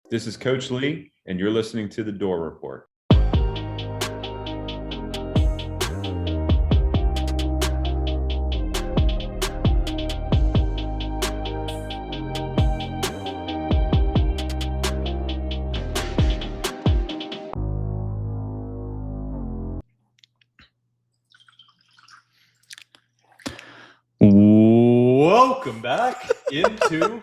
This is Coach Lee, and you're listening to the Dore Report. Welcome back into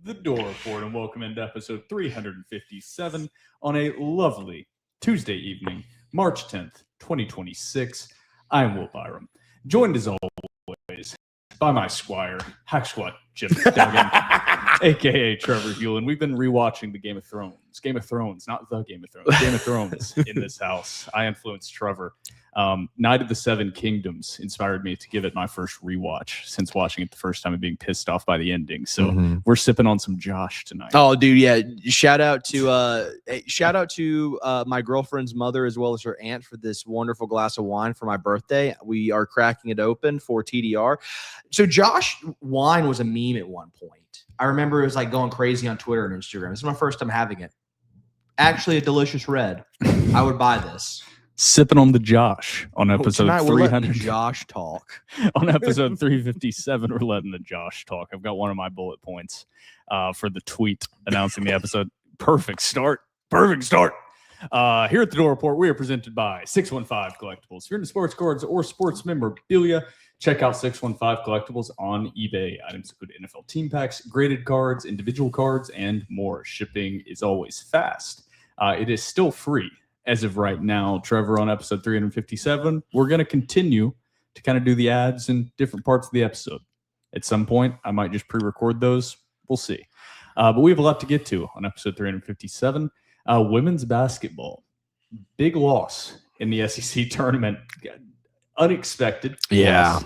the Dore Report, and welcome into episode 357 on a lovely Tuesday evening, March 10th, 2026. I am Will Byrum, joined as always by my squire, Hack Squad Jim Duggan, a.k.a. Trevor Hulan. We've been rewatching the Game of Thrones, not the Game of Thrones, Game of Thrones in this house. I influenced Trevor. Night of the Seven Kingdoms inspired me to give it my first rewatch since watching it the first time and being pissed off by the ending. So we're sipping on some Josh tonight. Oh, dude, yeah! Shout out to my girlfriend's mother as well as her aunt for this wonderful glass of wine for my birthday. We are cracking it open for TDR. So Josh wine was a meme at one point. I remember it was like going crazy on Twitter and Instagram. This is my first time having it. Actually, a delicious red. I would buy this. Sipping on the Josh on episode 300. Josh talk. On episode 357, we're letting the Josh talk. I've got one of my bullet points for the tweet announcing the episode. Perfect start. Here at the Dore Report, we are presented by 615 Collectibles. If you're into sports cards or sports memorabilia, check out 615 Collectibles on eBay. Items include NFL team packs, graded cards, individual cards, and more. Shipping is always fast. It is still free. As of right now, Trevor, on episode 357, we're going to continue to kind of do the ads in different parts of the episode. At some point, I might just pre-record those. We'll see. But we have a lot to get to on episode 357. Women's basketball. Big loss in the SEC tournament. Unexpected. Yeah. Loss.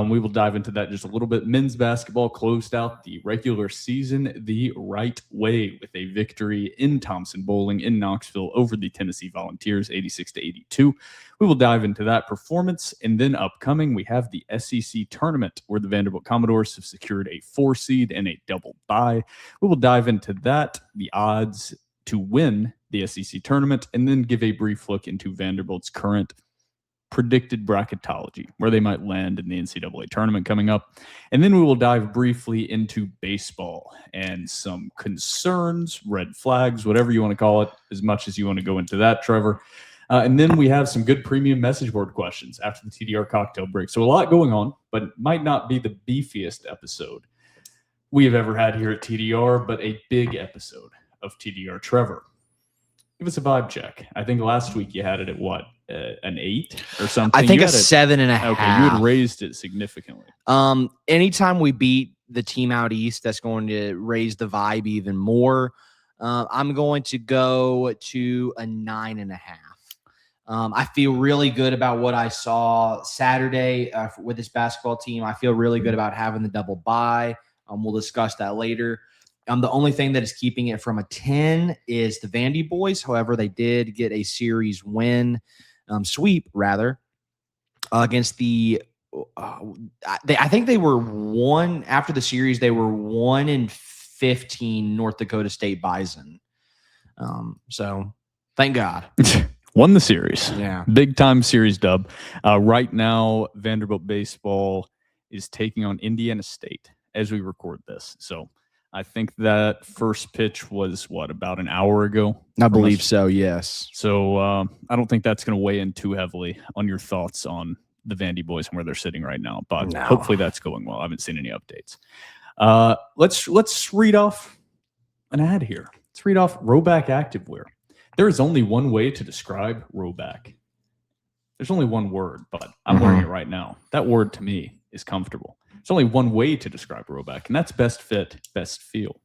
We will dive into that just a little bit. Men's basketball closed out the regular season the right way with a victory in Thompson Bowling in Knoxville over the Tennessee Volunteers, 86-82. We will dive into that performance. And then upcoming, we have the SEC tournament where the Vanderbilt Commodores have secured a 4 seed and a double bye. We will dive into that, the odds to win the SEC tournament, and then give a brief look into Vanderbilt's current predicted bracketology, where they might land in the NCAA tournament coming up. And then we will dive briefly into baseball and some concerns, red flags, whatever you want to call it, as much as you want to go into that, Trevor. And then we have some good premium message board questions after the TDR cocktail break. So a lot going on, but it might not be the beefiest episode we have ever had here at TDR, but a big episode of TDR. Trevor, give us a vibe check. I think last week you had it at what? An 8 or something? I think a 7.5. Okay, you had raised it significantly. Anytime we beat the team out east, that's going to raise the vibe even more. I'm going to go to a 9.5. I feel really good about what I saw Saturday with this basketball team. I feel really good about having the double bye. We'll discuss that later. The only thing that is keeping it from a 10 is the VandyBoys. However, they did get a series win, sweep rather, against the. I think they were one after the series. They were 1-15 North Dakota State Bison. So thank God. Won the series. Yeah, big time series dub. Right now, Vanderbilt baseball is taking on Indiana State as we record this. So I think that first pitch was, about an hour ago? I believe so, yes. So I don't think that's going to weigh in too heavily on your thoughts on the VandyBoys and where they're sitting right now. But hopefully that's going well. I haven't seen any updates. Let's read off an ad here. Let's read off Rhoback Activewear. There is only one way to describe Rhoback. There's only one word, but I'm wearing it right now. That word to me is comfortable. There's only one way to describe Rhoback, and that's best fit, best feel.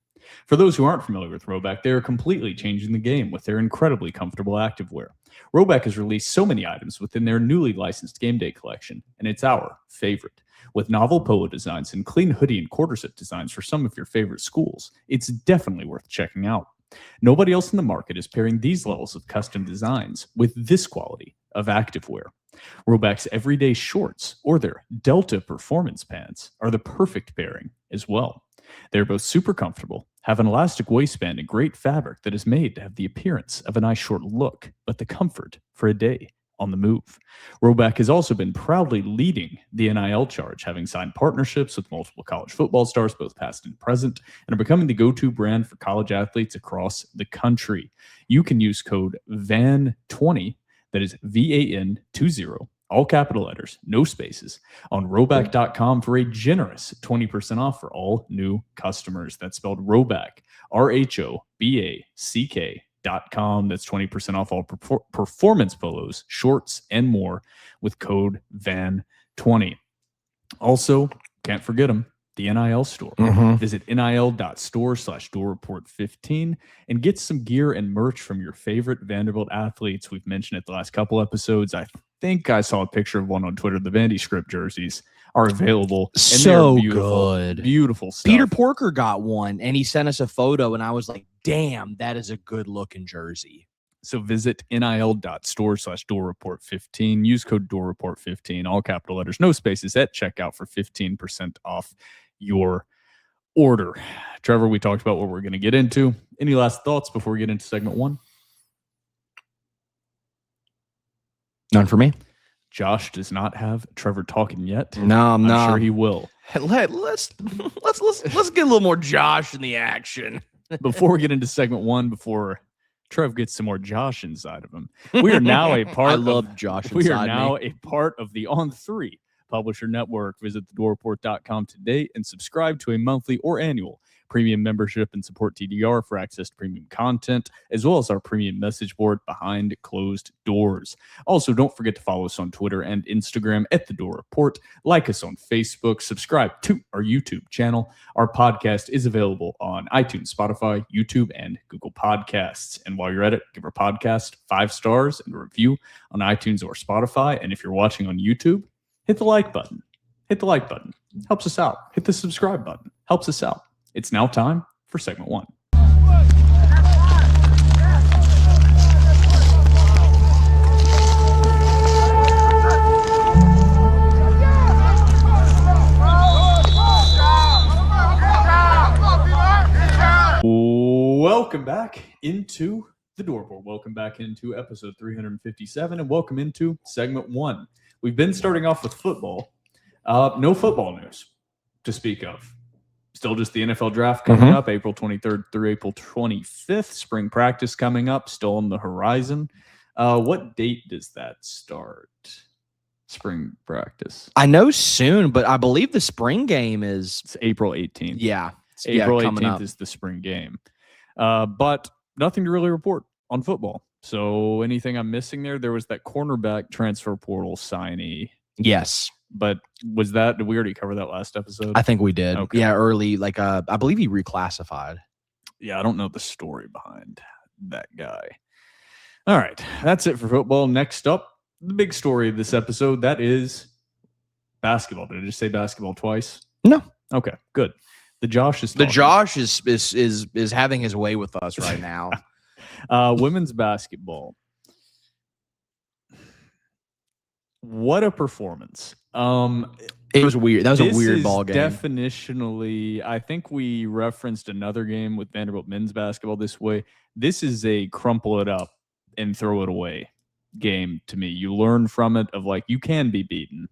For those who aren't familiar with Rhoback, they are completely changing the game with their incredibly comfortable activewear. Rhoback has released so many items within their newly licensed game day collection, and it's our favorite. With novel polo designs and clean hoodie and quarter zip designs for some of your favorite schools, it's definitely worth checking out. Nobody else in the market is pairing these levels of custom designs with this quality of activewear. Rhoback's everyday shorts or their Delta performance pants are the perfect pairing as well. They're both super comfortable, have an elastic waistband and great fabric that is made to have the appearance of a nice short look, but the comfort for a day on the move. Roback has also been proudly leading the NIL charge, having signed partnerships with multiple college football stars, both past and present, and are becoming the go-to brand for college athletes across the country. You can use code VAN20, that is VAN20, all capital letters, no spaces, on roback.com for a generous 20% off for all new customers. That's spelled Roback, RHOBACK.com. That's 20% off all performance polos, shorts, and more with code VAN20. Also, can't forget them, the NIL store. Visit nil.store/DoreReport15 and get some gear and merch from your favorite Vanderbilt athletes. We've mentioned it the last couple episodes. I think I saw a picture of one on Twitter. The Vandy script jerseys are available. And So they're beautiful, good. beautiful stuff. Peter Porker got one, and he sent us a photo, and I was like, damn, that is a good-looking jersey. So visit nil.store/DoreReport15. Use code DoreReport15, all capital letters, no spaces, at checkout for 15% off your order. Trevor, we talked about what we're going to get into. Any last thoughts before we get into segment one? None for me. Josh does not have Trevor talking yet. No, I'm sure he will. Let's get a little more Josh in the action. Before we get into segment one, before Trev gets some more Josh inside of him, we are now a part. I love Josh. We are inside now me. a part of the On3 Publisher Network. Visit thedoreport.com today and subscribe to a monthly or annual premium membership and support TDR for access to premium content, as well as our premium message board behind closed doors. Also, don't forget to follow us on Twitter and Instagram at The Dore Report. Like us on Facebook. Subscribe to our YouTube channel. Our podcast is available on iTunes, Spotify, YouTube, and Google Podcasts. And while you're at it, give our podcast 5 stars and a review on iTunes or Spotify. And if you're watching on YouTube, hit the like button. Hit the like button. Helps us out. Hit the subscribe button. Helps us out. It's now time for segment one. Welcome back into the Dore Report. Welcome back into episode 357, and welcome into segment one. We've been starting off with football. No football news to speak of. Still just the NFL draft coming up, April 23rd through April 25th. Spring practice coming up, still on the horizon. What date does that start? Spring practice. I know soon, but I believe the spring game is It's April 18th. yeah. April coming 18th up. is the spring game. But nothing to really report on football. So anything I'm missing there? There was that cornerback transfer portal signee. Yes, But was that, did we already cover that last episode? I think we did. Okay. Yeah, early. Like I believe he reclassified. Yeah, I don't know the story behind that guy. All right, that's it for football. Next up, the big story of this episode, that is basketball. Did I just say basketball twice? No. Okay, good. The Josh is The talking. Josh is having his way with us right now. Women's basketball. What a performance. It was weird. That was a This weird is ball game. Definitionally, I think we referenced another game with Vanderbilt men's basketball this way. This is a crumple it up and throw it away game to me. You learn from it of like, you can be beaten,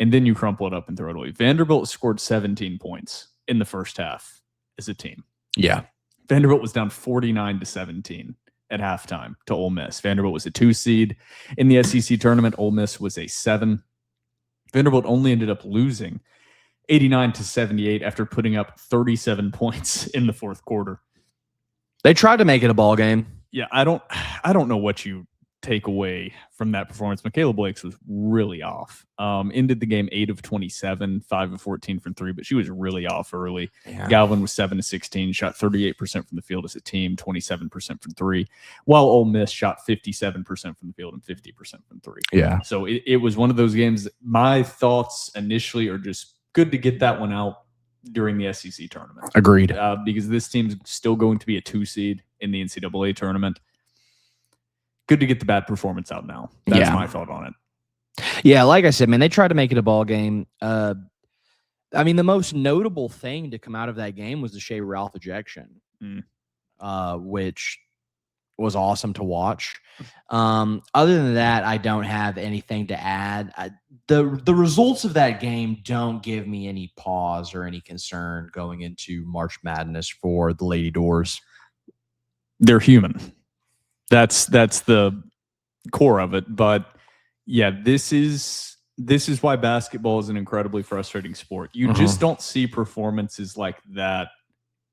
and then you crumple it up and throw it away. Vanderbilt scored 17 points in the first half as a team. Yeah. Vanderbilt was down 49-17 at halftime to Ole Miss. Vanderbilt was a 2 seed in the SEC tournament. Ole Miss was a 7. Vanderbilt only ended up losing 89-78 after putting up 37 points in the fourth quarter. They tried to make it a ball game. Yeah, I don't know what you take away from that performance. Michaela Blakes was really off. Ended the game 8 of 27, 5 of 14 from 3, but she was really off early. Yeah. Galvin was 7 of 16, shot 38% from the field as a team, 27% from 3, while Ole Miss shot 57% from the field and 50% from 3. Yeah. So it was one of those games. My thoughts initially are just good to get that one out during the SEC tournament. Agreed. Because this team's still going to be a 2 seed in the NCAA tournament. Good to get the bad performance out now. That's my thought on it. Yeah, like I said, man, they tried to make it a ball game. I mean, the most notable thing to come out of that game was the Shea Ralph ejection, which was awesome to watch. Other than that, I don't have anything to add. The results of that game don't give me any pause or any concern going into March Madness for the Lady Dores. They're human. That's the core of it. But yeah, this is why basketball is an incredibly frustrating sport. You just don't see performances like that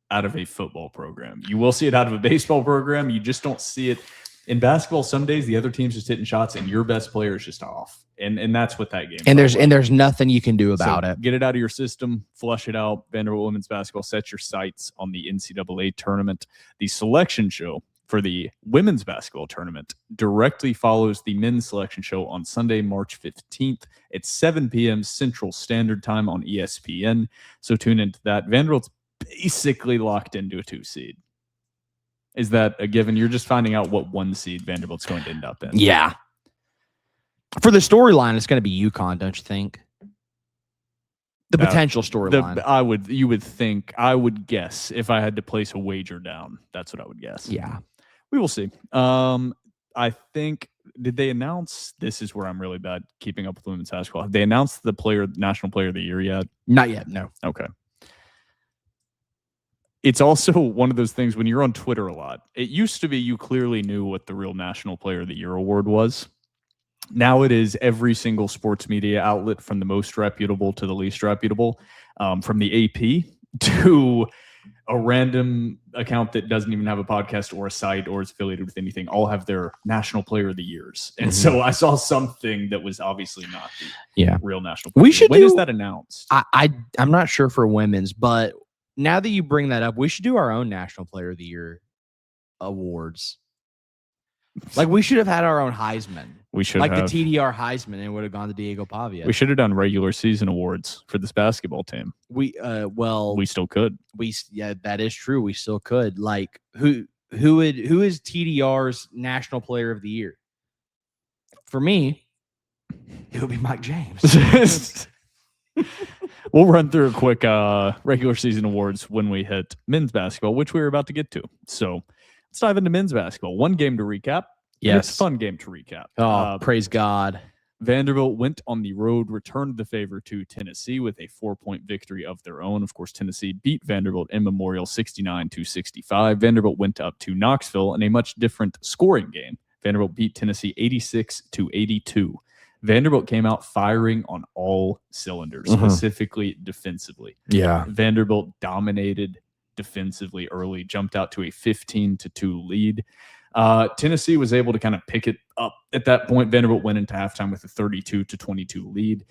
out of a football program. You will see it out of a baseball program. You just don't see it in basketball. Some days the other team's just hitting shots and your best player is just off. And that's what that game is. And there's nothing you can do about it. Get it out of your system, flush it out. Vanderbilt women's basketball, set your sights on the NCAA tournament. The selection show for the women's basketball tournament directly follows the men's selection show on Sunday, March 15th at 7 p.m. Central Standard Time on ESPN. So tune into that. Vanderbilt's basically locked into a 2 seed. Is that a given? You're just finding out what 1 seed Vanderbilt's going to end up in. Yeah. For the storyline, it's going to be UConn, don't you think? The potential storyline. You would think, I would guess, if I had to place a wager down, that's what I would guess. Yeah. We will see. I think, did they announce, this is where I'm really bad keeping up with women's basketball. Have they announced the national player of the year yet? Not yet, no. Okay. It's also one of those things when you're on Twitter a lot. It used to be you clearly knew what the real National Player of the Year award was. Now it is every single sports media outlet, from the most reputable to the least reputable, from the AP to a random account that doesn't even have a podcast or a site or is affiliated with anything, all have their National Player of the Years. And so I saw something that was obviously not the real National Player. When is that announced? I'm not sure for women's, but now that you bring that up, we should do our own National Player of the Year awards. Like, we should have had our own Heisman. We should have. The TDR Heisman, and it would have gone to Diego Pavia. We should have done regular season awards for this basketball team. We still could. That is true. We still could. Like, who is TDR's National Player of the Year? For me, it would be Mike James. We'll run through a quick regular season awards when we hit men's basketball, which we were about to get to. So let's dive into men's basketball. One game to recap. Yes. It's a fun game to recap. Oh, praise God. Vanderbilt went on the road, returned the favor to Tennessee with a 4-point victory of their own. Of course, Tennessee beat Vanderbilt in Memorial 69-65. Vanderbilt went up to Knoxville in a much different scoring game. Vanderbilt beat Tennessee 86-82. Vanderbilt came out firing on all cylinders, specifically defensively. Yeah. Vanderbilt dominated defensively early, jumped out to a 15-2 lead. Tennessee was able to kind of pick it up at that point. Vanderbilt went into halftime with a 32-22 lead.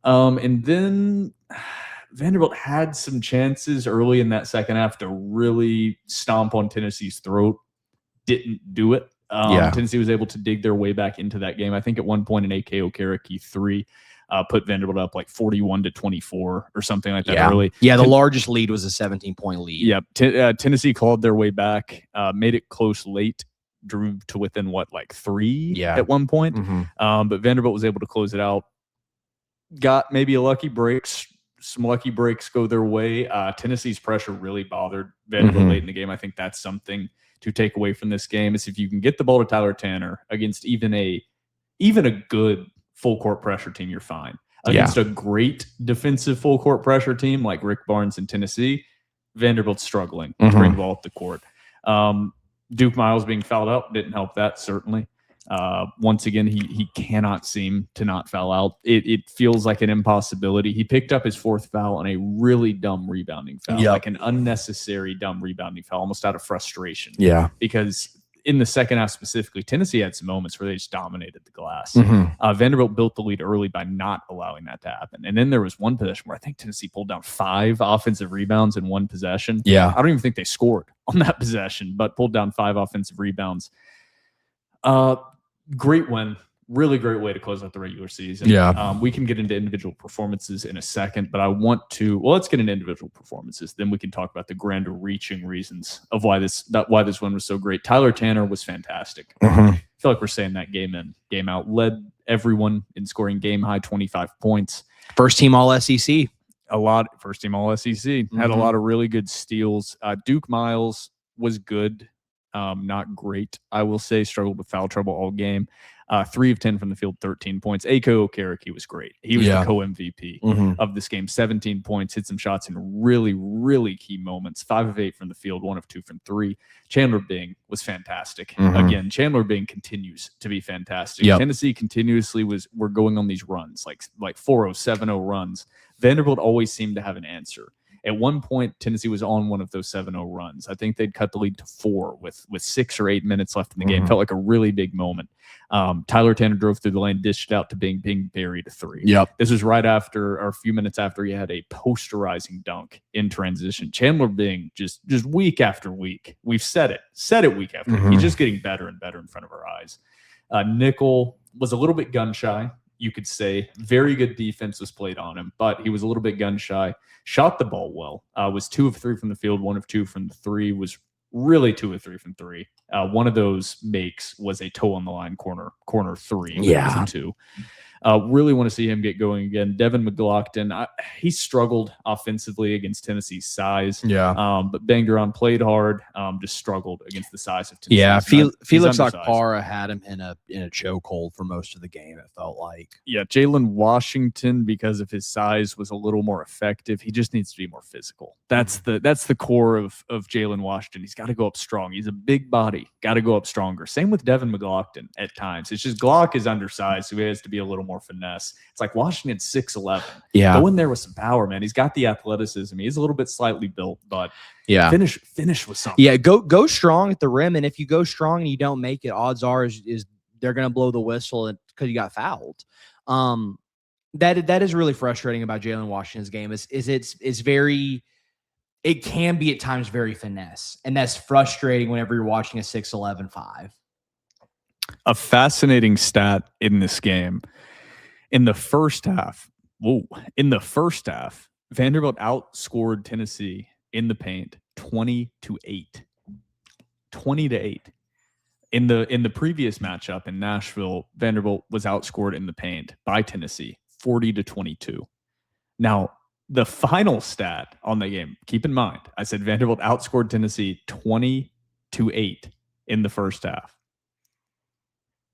And then Vanderbilt had some chances early in that second half to really stomp on Tennessee's throat. Didn't do it. Tennessee was able to dig their way back into that game. I think at one point an AK Okereke 3 put Vanderbilt up like 41-24 or something like that early. Yeah, the largest lead was a 17-point lead. Yeah, Tennessee clawed their way back, made it close late, drew to within like 3 at one point. But Vanderbilt was able to close it out. Got maybe some lucky breaks go their way. Tennessee's pressure really bothered Vanderbilt late in the game. I think that's something to take away from this game, is if you can get the ball to Tyler Tanner against even a good full court pressure team, you're fine. Against a great defensive full court pressure team like Rick Barnes in Tennessee, Vanderbilt's struggling to bring the ball up the court. Duke Miles being fouled out didn't help that, certainly. Once again, he cannot seem to not foul out. It feels like an impossibility. He picked up his 4th foul on a really dumb rebounding foul, like an unnecessary dumb rebounding foul, almost out of frustration. Yeah. Because in the second half specifically, Tennessee had some moments where they just dominated the glass. Vanderbilt built the lead early by not allowing that to happen. And then there was one possession where I think Tennessee pulled down 5 offensive rebounds in one possession. I don't even think they scored on that possession, but pulled down 5 offensive rebounds. Great win. Really great way to close out the regular season. We can get into individual performances in a second, but I want to, let's get into individual performances. Then we can talk about the grander reaching reasons of why this win was so great. Tyler Tanner was fantastic. I feel like we're saying that game in, game out. Led everyone in scoring game high 25 points. First team all SEC. first team all SEC, had a lot of really good steals. Duke Miles was good, not great, I will say. Struggled with foul trouble all game. 3 of 10 from the field, 13 points. Ako Okereke was great. He was the co-MVP of this game. 17 points, hit some shots in really, really key moments. 5 of 8 from the field, 1 of 2 from 3. Chandler Bing was fantastic. Again, Chandler Bing continues to be fantastic. Tennessee continuously were going on these runs, like 4-0, 7-0 runs. Vanderbilt always seemed to have an answer. At one point, Tennessee was on one of those 7-0 runs. I think they'd cut the lead to 4 with 6 or 8 minutes left in the game. Felt like a really big moment. Tyler Tanner drove through the lane, dished out to Bing buried a 3. This was right after, or a few minutes after, he had a posterizing dunk in transition. Chandler Bing just week after week. We've said it week after week. He's just getting better and better in front of our eyes. Nickel was a little bit gun shy, you could say. Very good defense was played on him, but he was a little bit gun shy. Shot the ball well. Was 2 of 3 from the field, 1 of 2 from the 3. Was really 2 of 3 from 3. One of those makes was a toe on the line corner 3. Yeah, 2. Really want to see him get going again. Devin McLaughlin, he struggled offensively against Tennessee's size. But Bangeron played hard, just struggled against the size of Tennessee. Yeah, Felix Okpara had him in a chokehold for most of the game, it felt like. Yeah, Jalen Washington, because of his size, was a little more effective. He just needs to be more physical. That's the core of Jalen Washington. He's got to go up strong. He's a big body. Got to go up stronger. Same with Devin McLaughlin at times. It's just Glock is undersized, so he has to be a little more finesse. It's like Washington's 6'11". Go in there with some power, man. He's got the athleticism. He's a little bit slightly built, but finish with something. Yeah, go strong at the rim, and if you go strong and you don't make it, odds are is they're gonna blow the whistle because you got fouled. That is really frustrating about Jalen Washington's game. It's very, it can be at times very finesse, and that's frustrating whenever you're watching a 6'11" 5. A fascinating stat in this game. In the first half, Vanderbilt outscored Tennessee in the paint 20-8. 20-8. In the previous matchup in Nashville, Vanderbilt was outscored in the paint by Tennessee 40-22. Now, the final stat on the game, keep in mind, I said Vanderbilt outscored Tennessee 20-8 in the first half.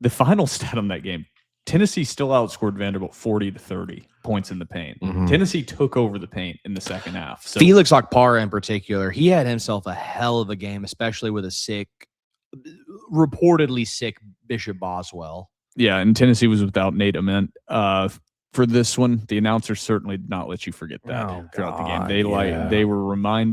The final stat on that game, Tennessee still outscored Vanderbilt 40-30 points in the paint. Tennessee took over the paint in the second half. So, Felix Okpara in particular, he had himself a hell of a game, especially with a reportedly sick Bishop Boswell. Yeah, and Tennessee was without Nate Ament. For this one, the announcers certainly did not let you forget that throughout the game.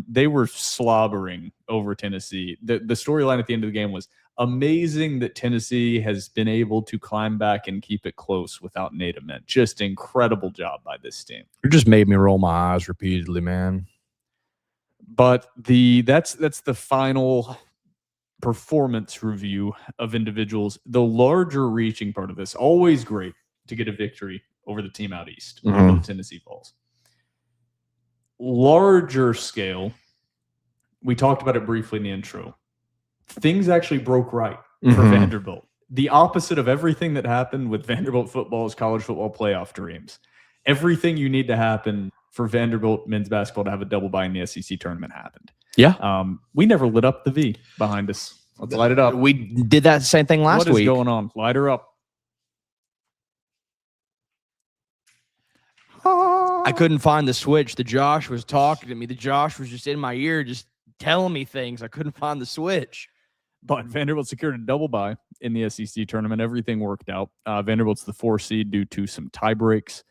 They were slobbering over Tennessee. The storyline at the end of the game was amazing that Tennessee has been able to climb back and keep it close without Nate Ament. Just incredible job by this team. It just made me roll my eyes repeatedly, man. But that's the final performance review of individuals. The larger reaching part of this, always great to get a victory over the team out east, over the Tennessee Vols. Larger scale, we talked about it briefly in the intro. Things actually broke right for Vanderbilt. The opposite of everything that happened with Vanderbilt football's college football playoff dreams. Everything you need to happen for Vanderbilt men's basketball to have a double bye in the SEC tournament happened. Yeah. We never lit up the V behind us. Let's light it up. We did that same thing last week. What is going on? Light her up. I couldn't find the switch. The Josh was talking to me. The Josh was just in my ear, just telling me things. I couldn't find the switch. But Vanderbilt secured a double bye in the SEC tournament. Everything worked out. Vanderbilt's the 4 seed due to some tie breaks.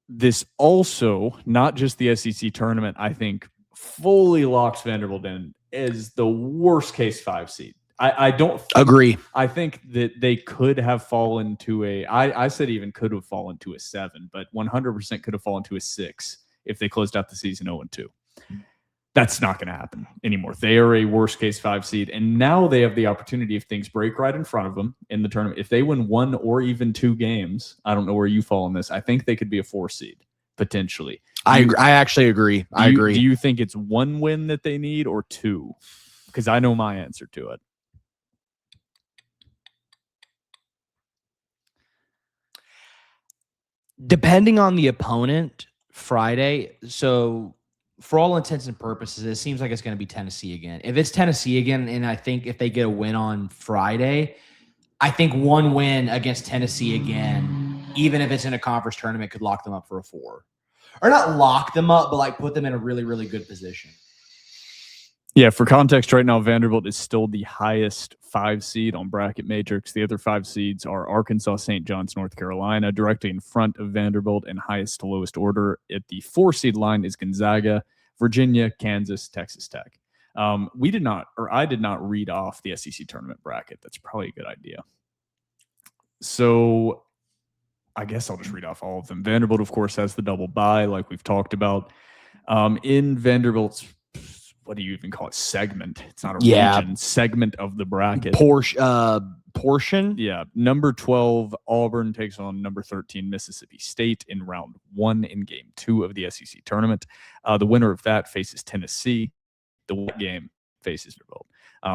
This also, not just the SEC tournament, I think fully locks Vanderbilt in as the worst case 5 seed. I don't agree. I think that they could have fallen to I said even could have fallen to a 7, but 100% could have fallen to a 6 if they closed out the season 0-2. That's not going to happen anymore. They are a worst case 5 seed, and now they have the opportunity, if things break right in front of them in the tournament, if they win 1 or even 2 games, I don't know where you fall on this, I think they could be a 4 seed potentially. I actually agree. I agree. Do you think it's 1 win that they need or 2? Because I know my answer to it. Depending on the opponent, Friday. So for all intents and purposes, it seems like it's going to be Tennessee again. If it's Tennessee again, and I think if they get a win on Friday, I think one win against Tennessee again, even if it's in a conference tournament, could lock them up for a 4. Or not lock them up, but like put them in a really, really good position. Yeah, for context, right now, Vanderbilt is still the highest 5 seed on Bracket Matrix. The other 5 seeds are Arkansas, St. John's, North Carolina, directly in front of Vanderbilt in highest to lowest order. At the 4 seed line is Gonzaga, Virginia, Kansas, Texas Tech. I did not read off the SEC tournament bracket. That's probably a good idea. So I guess I'll just read off all of them. Vanderbilt, of course, has the double bye, like we've talked about. In Vanderbilt's, what do you even call it? Segment. It's not a region. Segment of the bracket. Portion. Yeah. Number 12, Auburn takes on number 13, Mississippi State in round 1 in game 2 of the SEC tournament. The winner of that faces Tennessee. The winner game faces Vanderbilt.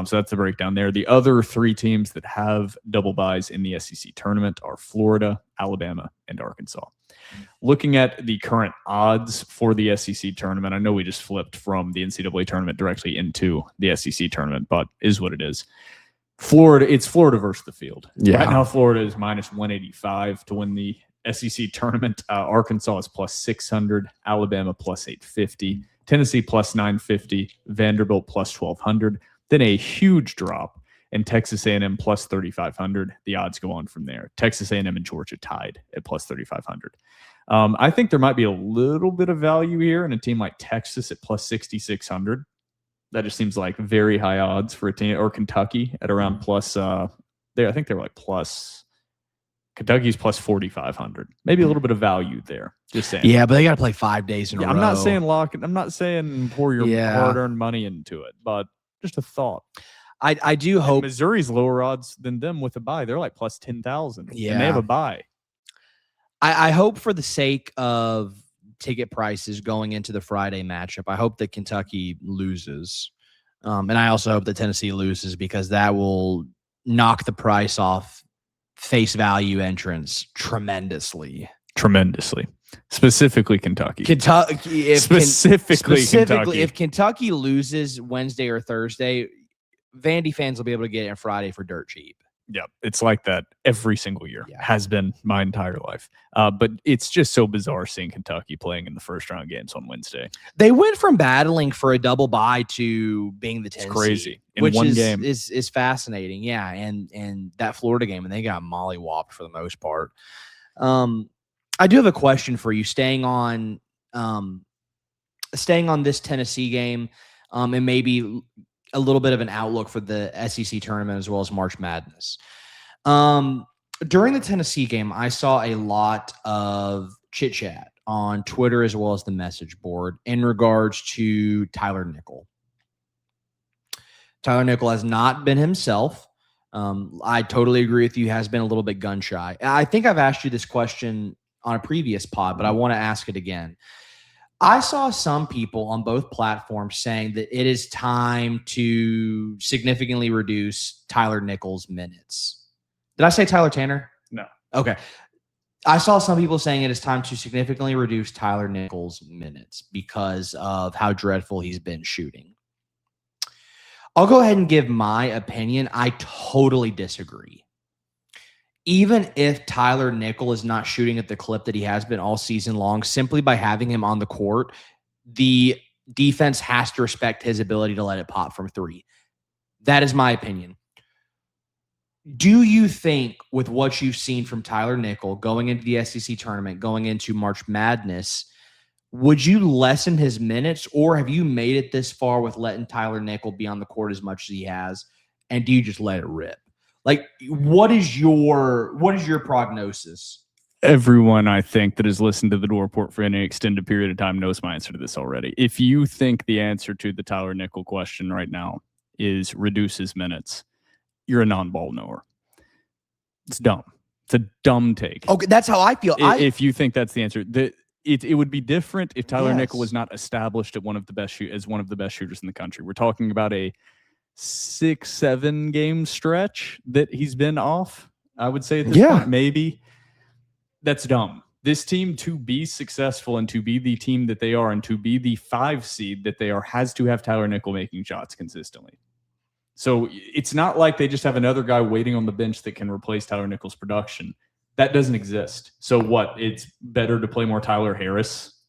So that's the breakdown there. The other 3 teams that have double byes in the SEC tournament are Florida, Alabama, and Arkansas. Looking at the current odds for the SEC tournament, I know we just flipped from the NCAA tournament directly into the SEC tournament, but is what it is. It's Florida versus the field. Yeah. Right now, Florida is minus 185 to win the SEC tournament. Arkansas is plus 600, Alabama plus 850, Tennessee plus 950, Vanderbilt plus 1200. Then a huge drop in Texas A&M plus 3,500. The odds go on from there. Texas A&M and Georgia tied at plus 3,500. I think there might be a little bit of value here in a team like Texas at plus 6,600. That just seems like very high odds for a team, or Kentucky at around plus. I think they were like plus. Kentucky's plus 4,500. Maybe a little bit of value there. Just saying. Yeah, but they got to play 5 days in a row. I'm not saying lock it. I'm not saying pour your hard-earned money into it, but just a thought. I do hope Missouri's lower odds than them with a bye. They're like plus 10,000. Yeah, and they have a bye. I hope for the sake of ticket prices going into the Friday matchup, I hope that Kentucky loses. And I also hope that Tennessee loses, because that will knock the price off face value entrance tremendously. Specifically Kentucky. Kentucky. If Kentucky loses Wednesday or Thursday, Vandy fans will be able to get it on Friday for dirt cheap. Yeah, it's like that every single year. Yeah. Has been my entire life. But it's just so bizarre seeing Kentucky playing in the first round games on Wednesday. They went from battling for a double bye to being the Tennessee. It's crazy. In one game is fascinating. Yeah, and that Florida game, and they got mollywopped for the most part. I do have a question for you. Staying on this Tennessee game, and maybe a little bit of an outlook for the SEC tournament as well as March Madness. During the Tennessee game, I saw a lot of chit chat on Twitter as well as the message board in regards to Tyler Nickel. Tyler Nickel has not been himself. I totally agree with you. He has been a little bit gun shy. I think I've asked you this question on a previous pod, but I want to ask it again. I saw some people on both platforms saying that it is time to significantly reduce Tyler Nickel's minutes. Did I say Tyler Tanner? No. Okay. I saw some people saying it is time to significantly reduce Tyler Nickel's minutes because of how dreadful he's been shooting. I'll go ahead and give my opinion. I totally disagree. Even if Tyler Nickel is not shooting at the clip that he has been all season long, simply by having him on the court, the defense has to respect his ability to let it pop from 3. That is my opinion. Do you think, with what you've seen from Tyler Nickel going into the SEC tournament, going into March Madness, would you lessen his minutes, or have you made it this far with letting Tyler Nickel be on the court as much as he has, and do you just let it rip? Like, what is your prognosis? Everyone, I think, that has listened to the Dore Report for any extended period of time knows my answer to this already. If you think the answer to the Tyler Nickel question right now is reduce his minutes, you're a non-ball knower. It's dumb. It's a dumb take. Okay, that's how I feel. If you think that's the answer, it would be different if Tyler Nickel was not established at one of the best shooters in the country. We're talking about a 6-7 game stretch that he's been off. I would say at this point, maybe. That's dumb. This team, to be successful and to be the team that they are and to be the 5 seed that they are, has to have Tyler Nickel making shots consistently. So it's not like they just have another guy waiting on the bench that can replace Tyler Nickel's production. That doesn't exist. So what? It's better to play more Tyler Harris.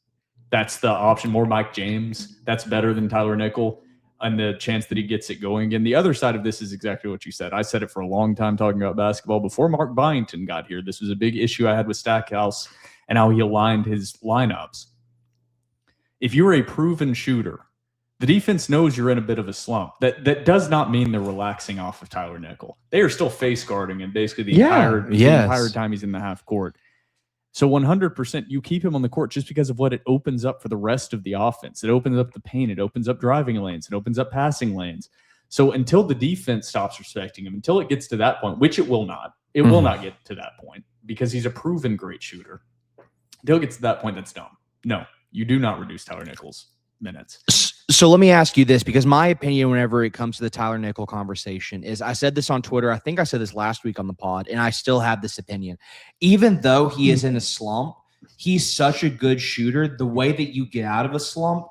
That's the option. More Mike James. That's better than Tyler Nickel, and the chance that he gets it going again. The other side of this is exactly what you said. I said it for a long time talking about basketball. Before Mark Byington got here, this was a big issue I had with Stackhouse and how he aligned his lineups. If you're a proven shooter, the defense knows you're in a bit of a slump. That does not mean they're relaxing off of Tyler Nickel. They are still face guarding and basically the entire time he's in the half court. So 100%, you keep him on the court just because of what it opens up for the rest of the offense. It opens up the paint. It opens up driving lanes. It opens up passing lanes. So until the defense stops respecting him, until it gets to that point, which it will not, will not get to that point because he's a proven great shooter. Until it gets to that point, that's dumb. No, you do not reduce Tyler Nickel's minutes. So let me ask you this, because my opinion whenever it comes to the Tyler Nickel conversation is, I said this on Twitter. I think I said this last week on the pod, and I still have this opinion. Even though he is in a slump, he's such a good shooter. The way that you get out of a slump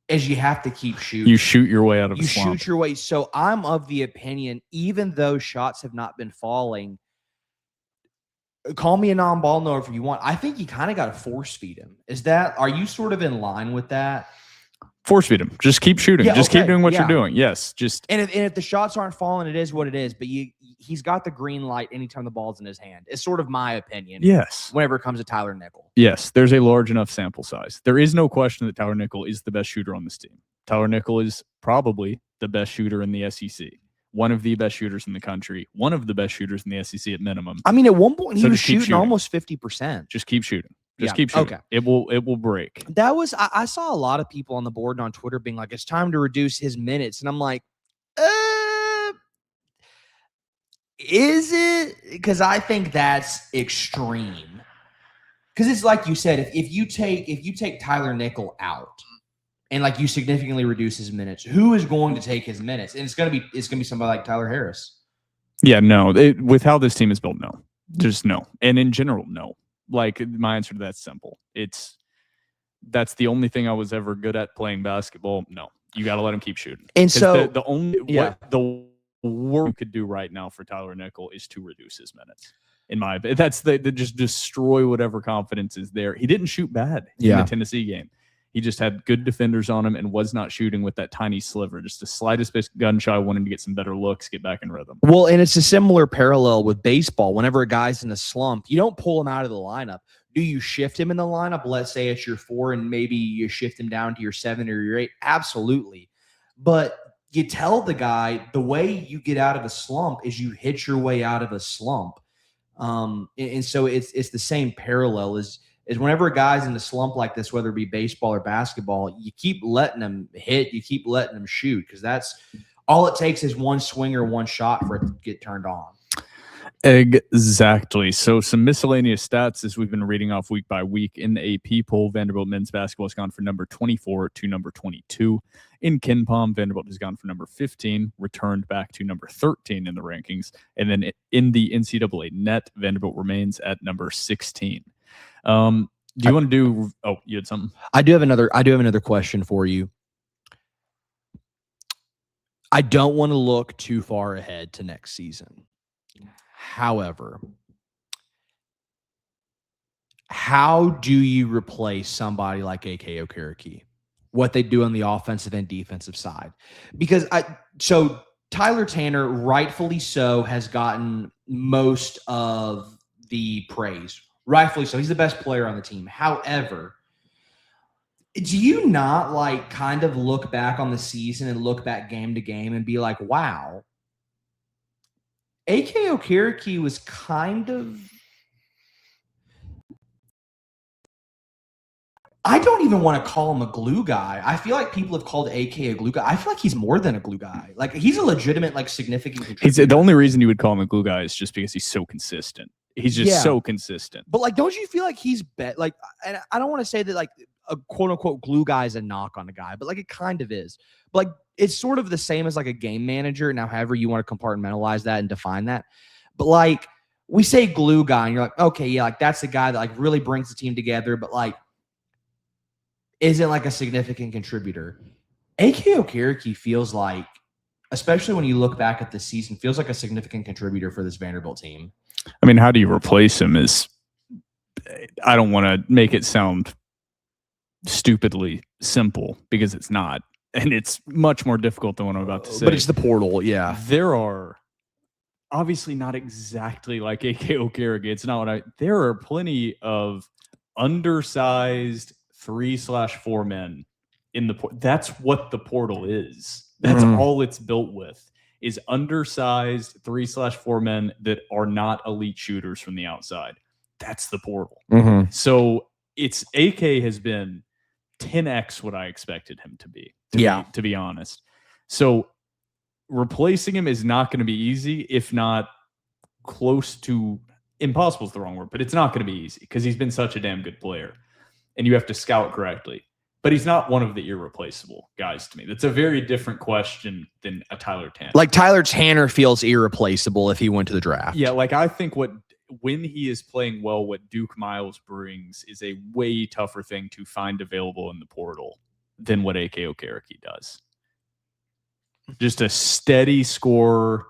is you have to keep shooting. You shoot your way out of a slump. You shoot your way. So I'm of the opinion, even though shots have not been falling, call me a non-ball knower if you want, I think you kind of got to force feed him. Are you sort of in line with that? Force feed him. Just keep shooting. Yeah, just keep doing what you're doing. Yes. And if the shots aren't falling, it is what it is. But he's got the green light anytime the ball's in his hand. It's sort of my opinion. Yes. Whenever it comes to Tyler Nickel. Yes. There's a large enough sample size. There is no question that Tyler Nickel is the best shooter on this team. Tyler Nickel is probably the best shooter in the SEC. One of the best shooters in the country. One of the best shooters in the SEC at minimum. I mean, at one point he was shooting almost 50%. Just keep shooting. Just keep shooting. Okay. It will break. That was I saw a lot of people on the board and on Twitter being like, it's time to reduce his minutes. And I'm like, is it? Because I think that's extreme. Because it's like you said, if you take Tyler Nickel out and like you significantly reduce his minutes, who is going to take his minutes? And it's gonna be somebody like Tyler Harris. Yeah, no. With how this team is built, no. Just no. And in general, no. Like, my answer to that's simple. That's the only thing I was ever good at playing basketball. No, you got to let him keep shooting. And so the work you could do right now for Tyler Nickel is to reduce his minutes. In my opinion, that's the just destroy whatever confidence is there. He didn't shoot bad in the Tennessee game. He just had good defenders on him and was not shooting with that tiny sliver, just the slightest bit gun shy, wanting to get some better looks, get back in rhythm. Well, and it's a similar parallel with baseball. Whenever a guy's in a slump, you don't pull him out of the lineup. Do you shift him in the lineup? Let's say it's your 4 and maybe you shift him down to your 7 or your 8. Absolutely. But you tell the guy the way you get out of a slump is you hit your way out of a slump. And so it's the same parallel is whenever a guy's in a slump like this, whether it be baseball or basketball, you keep letting them hit, you keep letting them shoot, because that's all it takes is one swing or one shot for it to get turned on. Exactly. So some miscellaneous stats as we've been reading off week by week. In the AP poll, Vanderbilt men's basketball has gone from number 24 to number 22. In KenPom, Vanderbilt has gone from number 15, returned back to number 13 in the rankings. And then in the NCAA net, Vanderbilt remains at number 16. Do you want to do? Oh, you had something. I do have another question for you. I don't want to look too far ahead to next season. However, how do you replace somebody like A.K. Okereke? What they do on the offensive and defensive side? Because Tyler Tanner, rightfully so, has gotten most of the praise. Rightfully so. He's the best player on the team. However, do you not like kind of look back on the season and look back game to game and be like, wow, A.K. Okereke was kind of, I don't even want to call him a glue guy. I feel like people have called A.K. a glue guy. I feel like he's more than a glue guy. Like, he's a legitimate, like, significant contributor. The only reason you would call him a glue guy is just because he's so consistent. He's just so consistent. But, like, don't you feel like he's like, and I don't want to say that, like, a quote-unquote glue guy is a knock on a guy, but, like, it kind of is. But, like, it's sort of the same as, like, a game manager. Now, however you want to compartmentalize that and define that. But, like, we say glue guy, and you're like, okay, yeah, like that's the guy that like really brings the team together, but like isn't like a significant contributor. A.K. Okereke feels like, especially when you look back at the season, feels like a significant contributor for this Vanderbilt team. I mean, how do you replace him? I don't want to make it sound stupidly simple because it's not, and it's much more difficult than what I'm about to say. But it's the portal, yeah. There are obviously not exactly like A.K. Okereke. It's not what there are plenty of undersized 3/4 men in the portal. That's what the portal is. That's all it's built with, is undersized 3/4 men that are not elite shooters from the outside. That's the portal. So it's AK has been 10x what I expected him to be. To be honest. So replacing him is not going to be easy, if not close to impossible is the wrong word, but it's not going to be easy because he's been such a damn good player, and you have to scout correctly. But he's not one of the irreplaceable guys to me. That's a very different question than a Tyler Tanner. Like Tyler Tanner feels irreplaceable if he went to the draft. Yeah, like I think when he is playing well, what Duke Miles brings is a way tougher thing to find available in the portal than what A.K. Okereke does. Just a steady scorer,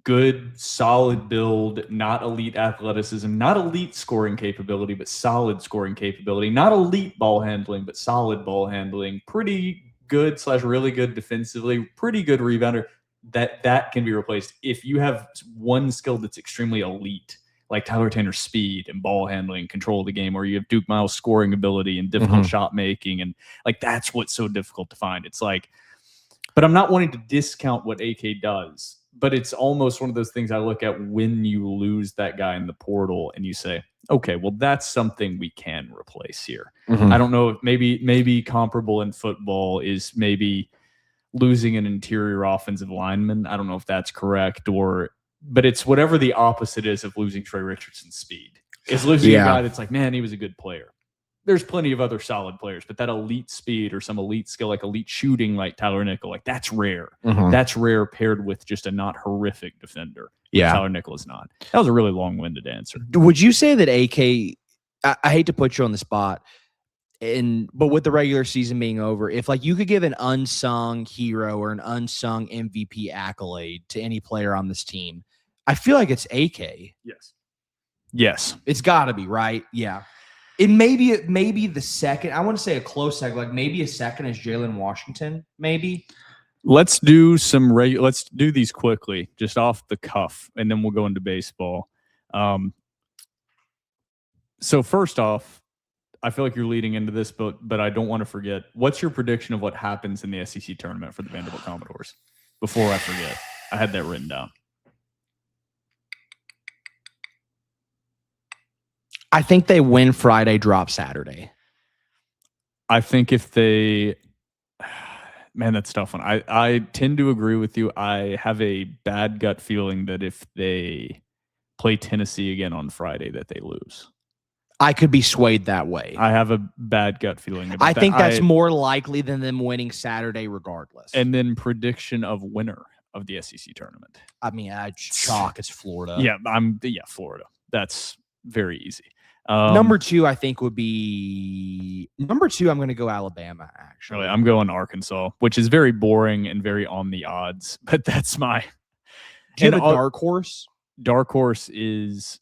good, solid build, not elite athleticism, not elite scoring capability, but solid scoring capability, not elite ball handling, but solid ball handling, pretty good / really good defensively, pretty good rebounder. That can be replaced if you have one skill that's extremely elite, like Tyler Tanner's speed and ball handling, control of the game, or you have Duke Miles' scoring ability and difficult shot making, and like that's what's so difficult to find. It's like, but I'm not wanting to discount what AK does, but it's almost one of those things I look at when you lose that guy in the portal and you say, okay, well, that's something we can replace here. I don't know if maybe comparable in football is maybe losing an interior offensive lineman. I don't know if that's correct, but it's whatever the opposite is of losing Trey Richardson's speed. It's losing a guy that's like, man, he was a good player. There's plenty of other solid players, but that elite speed or some elite skill, like elite shooting, like Tyler Nickel, like that's rare. That's rare paired with just a not horrific defender. Yeah. Tyler Nickel is not. That was a really long-winded answer. Would you say that AK, I hate to put you on the spot, but with the regular season being over, if like you could give an unsung hero or an unsung MVP accolade to any player on this team, I feel like it's AK. Yes. It's got to be, right? Yeah. It may be the second. I want to say a close second, like maybe a second is Jalen Washington, maybe. Let's do let's do these quickly, just off the cuff, and then we'll go into baseball. So first off, I feel like you're leading into this, but I don't want to forget. What's your prediction of what happens in the SEC tournament for the Vanderbilt Commodores? Before I forget, I had that written down. I think they win Friday, drop Saturday. I think if they, man, that's a tough one. I tend to agree with you. I have a bad gut feeling that if they play Tennessee again on Friday, that they lose. I could be swayed that way. I have a bad gut feeling about that. I think that's more likely than them winning Saturday regardless. And then prediction of winner of the SEC tournament. I mean, chalk, it's Florida. Yeah, Florida. That's very easy. Number two, I think would be I'm going to go Alabama. Actually, really, I'm going Arkansas, which is very boring and very on the odds. But that's my. Do you have a dark horse? Dark horse is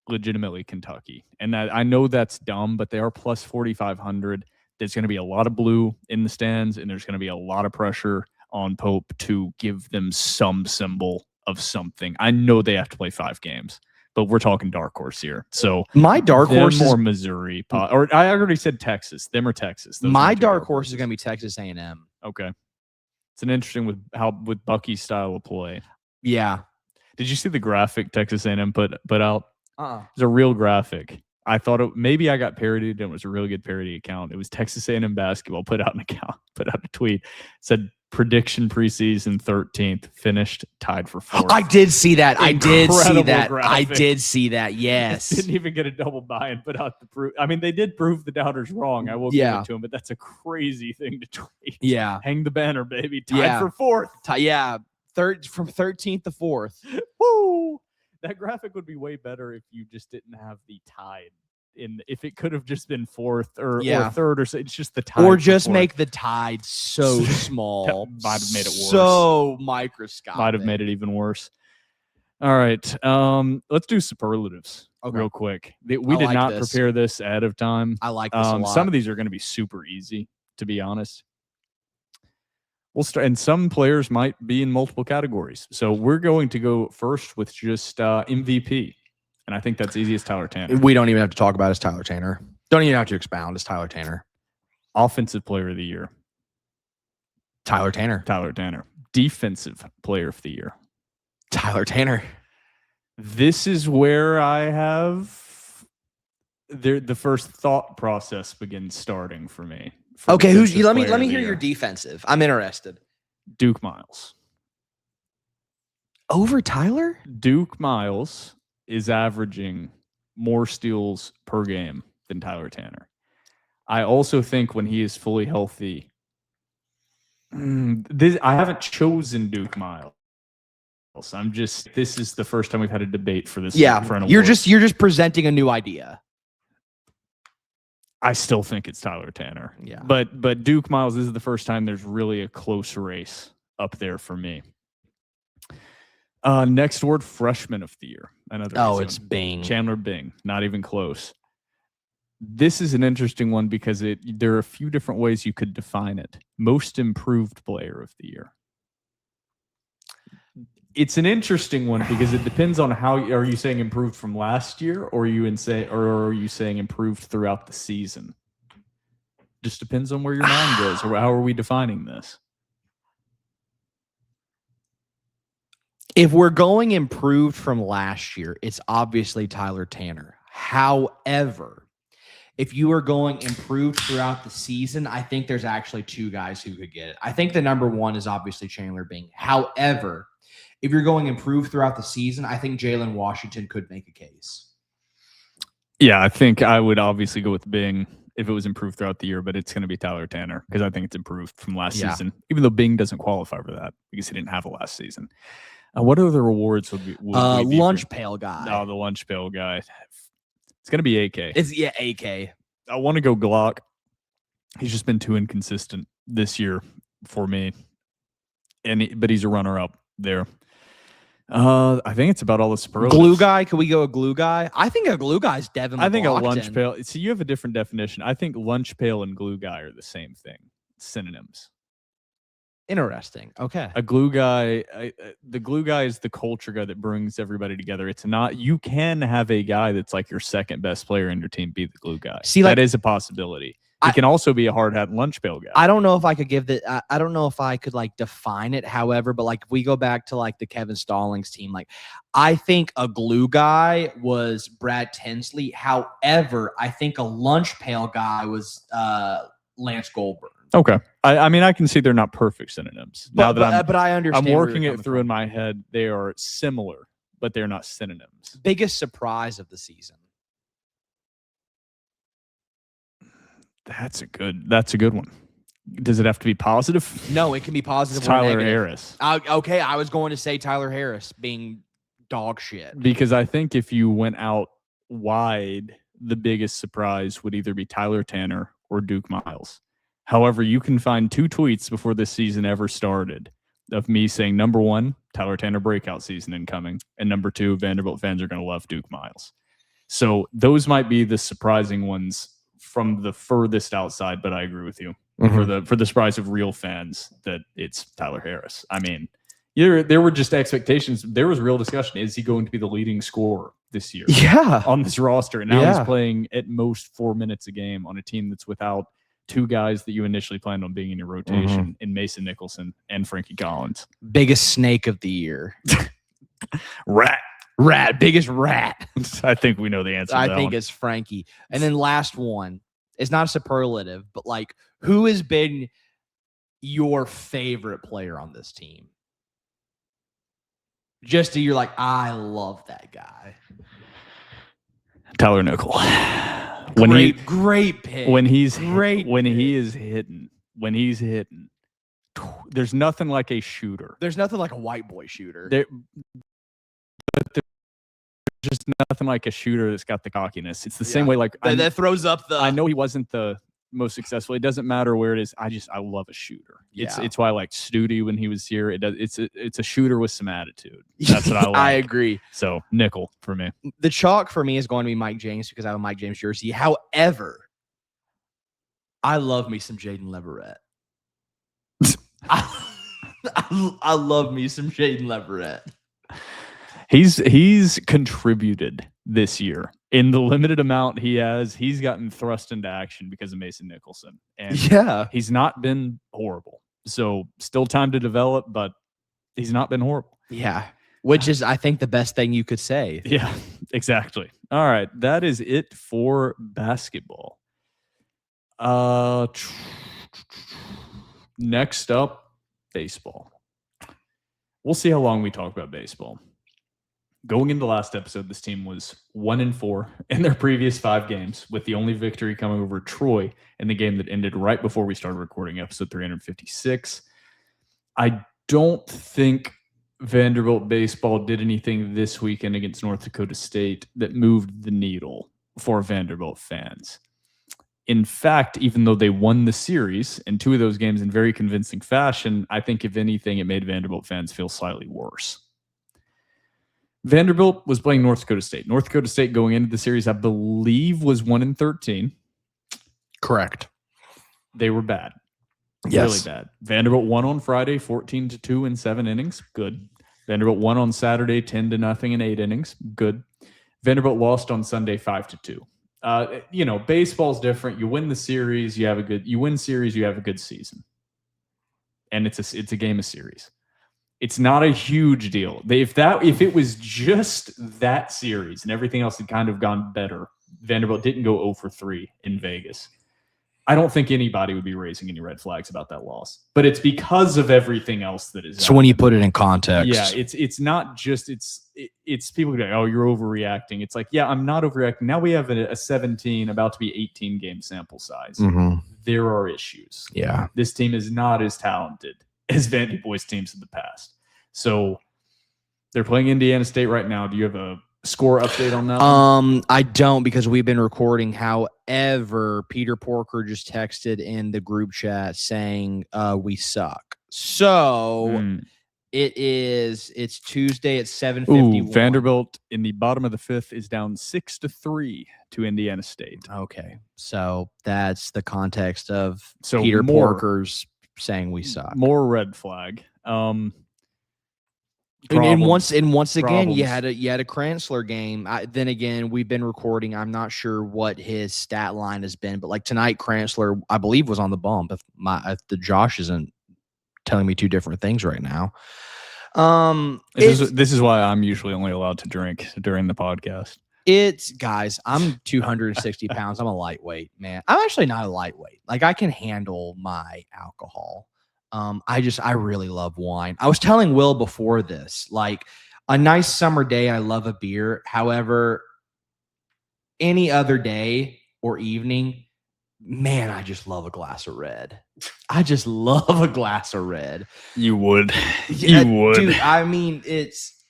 legitimately Kentucky, and I know that's dumb, but they are plus 4,500. There's going to be a lot of blue in the stands, and there's going to be a lot of pressure on Pope to give them some symbol of something. I know they have to play 5 games. But we're talking dark horse here. So my dark horse is Missouri, or I already said Texas. Them or Texas. My dark horse is going to be Texas A&M. Okay, it's an interesting with Bucky's style of play. Yeah. Did you see the graphic Texas A&M put out? It's a real graphic. I thought maybe I got parodied, and it was a really good parody account. It was Texas A&M basketball put out a tweet, said prediction preseason 13th, finished tied for 4th. I did see that. I did see that. Graphic. I did see that. Yes. Didn't even get a double buy and put out the proof. I mean, they did prove the doubters wrong. I will give it to them, but that's a crazy thing to tweet. Yeah. Hang the banner, baby. Tied for 4th. Yeah. From 13th to 4th. Woo! that graphic would be way better if you just didn't have the Tide. If it could have just been fourth or third, or so, it's just the Tide. Or just make the Tide so small. Might have made it worse. So microscopic. Might have made it even worse. All right. Let's do superlatives real quick. We did not prepare this ahead of time. I like this a lot. Some of these are going to be super easy, to be honest. We'll start, and some players might be in multiple categories. So we're going to go first with just MVP. And I think that's easy as Tyler Tanner. We don't even have to talk about it as Tyler Tanner. Don't even have to expound as Tyler Tanner. Offensive player of the year. Tyler Tanner. Tyler Tanner. Defensive player of the year. Tyler Tanner. This is where I have the first thought process begins starting for me. Okay, let me hear your defensive. I'm interested. Duke Miles. Over Tyler? Duke Miles is averaging more steals per game than Tyler Tanner. I also think when he is fully healthy, I haven't chosen Duke Miles. This is the first time we've had a debate for this. Yeah, you're just presenting a new idea. I still think it's Tyler Tanner. Yeah, but Duke Miles, this is the first time there's really a close race up there for me. Next award, freshman of the year. It's Bing. Chandler Bing. Not even close. This is an interesting one because there are a few different ways you could define it. Most improved player of the year. It's an interesting one because it depends on how are you saying improved from last year, or are you saying improved throughout the season? Just depends on where your mind goes, or how are we defining this? If we're going improved from last year, it's obviously Tyler Tanner. However, if you are going improved throughout the season, I think there's actually two guys who could get it. I think the number one is obviously Chandler Bing. However, if you're going improved throughout the season, I think Jalen Washington could make a case. Yeah, I think I would obviously go with Bing if it was improved throughout the year, but it's going to be Tyler Tanner because I think it's improved from last season, even though Bing doesn't qualify for that because he didn't have a last season. What other awards would be lunch pail guy? Oh, the lunch pail guy. It's going to be AK. AK. I want to go Glock. He's just been too inconsistent this year for me. But he's a runner-up there. I think it's about all the superlatives. Glue guy? Could we go a glue guy? I think a glue guy is Devin McLaughlin. I think a lunch pail. See, you have a different definition. I think lunch pail and glue guy are the same thing. Synonyms. Interesting. Okay. A glue guy, the glue guy is the culture guy that brings everybody together. It's not, you can have a guy that's like your second best player in your team be the glue guy. See, that is a possibility. He can also be a hard hat lunch pail guy. I don't know if I could I don't know if I could like define it. However, but like if we go back to like the Kevin Stallings team, like I think a glue guy was Brad Tinsley. However, I think a lunch pail guy was Lance Goldberg. Okay. I mean, I can see they're not perfect synonyms. But I understand. I'm working it through in my head. They are similar, but they're not synonyms. Biggest surprise of the season. That's a good one. Does it have to be positive? No, it can be positive. It's Tyler Harris. Okay, I was going to say Tyler Harris being dog shit. Because I think if you went out wide, the biggest surprise would either be Tyler Tanner or Duke Miles. However, you can find 2 tweets before this season ever started of me saying, number 1, Tyler Tanner breakout season incoming, and number 2, Vanderbilt fans are going to love Duke Miles. So those might be the surprising ones from the furthest outside, but I agree with you for the surprise of real fans that it's Tyler Harris. I mean, there were just expectations. There was real discussion. Is he going to be the leading scorer this year? Yeah, on this roster, and now he's playing at most 4 minutes a game on a team that's without 2 guys that you initially planned on being in your rotation in Mason Nicholson and Frankie Collins. Biggest snake of the year. Rat. Biggest rat. I think we know the answer. I think it's Frankie. And then last one. It's not a superlative, but like, who has been your favorite player on this team? You're like, I love that guy. Tyler Nickel. Great pick. When he is hitting, there's nothing like a shooter. There's nothing like a white boy shooter. just nothing like a shooter that's got the cockiness. It's the same way. Like that throws up the. I know he wasn't the most successful. It doesn't matter where it is. I love a shooter. It's why I like Studi when he was here. It's a shooter with some attitude. That's what I like. I agree. So nickel for me. The chalk for me is going to be Mike James because I have a Mike James jersey. However, I love me some Jaden Leverett. I love me some Jaden Leverett. He's contributed this year in the limited amount he has. He's gotten thrust into action because of Mason Nicholson, and he's not been horrible. So still time to develop, but he's not been horrible. Yeah, which is I think the best thing you could say. Yeah, exactly. All right, that is it for basketball. Next up, baseball. We'll see how long we talk about baseball. Going into last episode, this team was 1-4 in their previous 5 games, with the only victory coming over Troy in the game that ended right before we started recording episode 356. I don't think Vanderbilt baseball did anything this weekend against North Dakota State that moved the needle for Vanderbilt fans. In fact, even though they won the series in 2 of those games in very convincing fashion, I think if anything, it made Vanderbilt fans feel slightly worse. Vanderbilt was playing North Dakota State. North Dakota State going into the series, I believe, was 1-13. Correct. They were bad. Yes. Really bad. Vanderbilt won on Friday, 14-2 in 7 innings. Good. Vanderbilt won on Saturday, 10-0 in 8 innings. Good. Vanderbilt lost on Sunday, 5-2. Baseball's different. You win the series, you win series, you have a good season. And it's a game of series. It's not a huge deal. If it was just that series and everything else had kind of gone better, Vanderbilt didn't go 0-3 in Vegas, I don't think anybody would be raising any red flags about that loss. But it's because of everything else that is. So when you put it in context, yeah, it's not just it's people go, oh, you're overreacting. It's like, yeah, I'm not overreacting. Now we have a 17, about to be 18 game sample size. Mm-hmm. There are issues. Yeah, this team is not as talented as VandyBoys teams in the past. So they're playing Indiana State right now. Do you have a score update on that? I don't, because we've been recording. However, Peter Porker just texted in the group chat saying we suck. So it's Tuesday at 7:51. Vanderbilt in the bottom of the 5th is down 6-3 to Indiana State. Okay, so that's the context of Peter Porker's saying we suck. More red flag. And once again, you had a Kranzler game. Then again, we've been recording. I'm not sure what his stat line has been, but like tonight, Kranzler, I believe, was on the bump. If the Josh isn't telling me 2 different things right now. This is why I'm usually only allowed to drink during the podcast. Guys, I'm 260 pounds. I'm a lightweight, man. I'm actually not a lightweight. Like, I can handle my alcohol. I really love wine. I was telling Will before this, like, a nice summer day, I love a beer. However, any other day or evening, man, I just love a glass of red. I just love a glass of red. You would. Yeah, you would. Dude, I mean,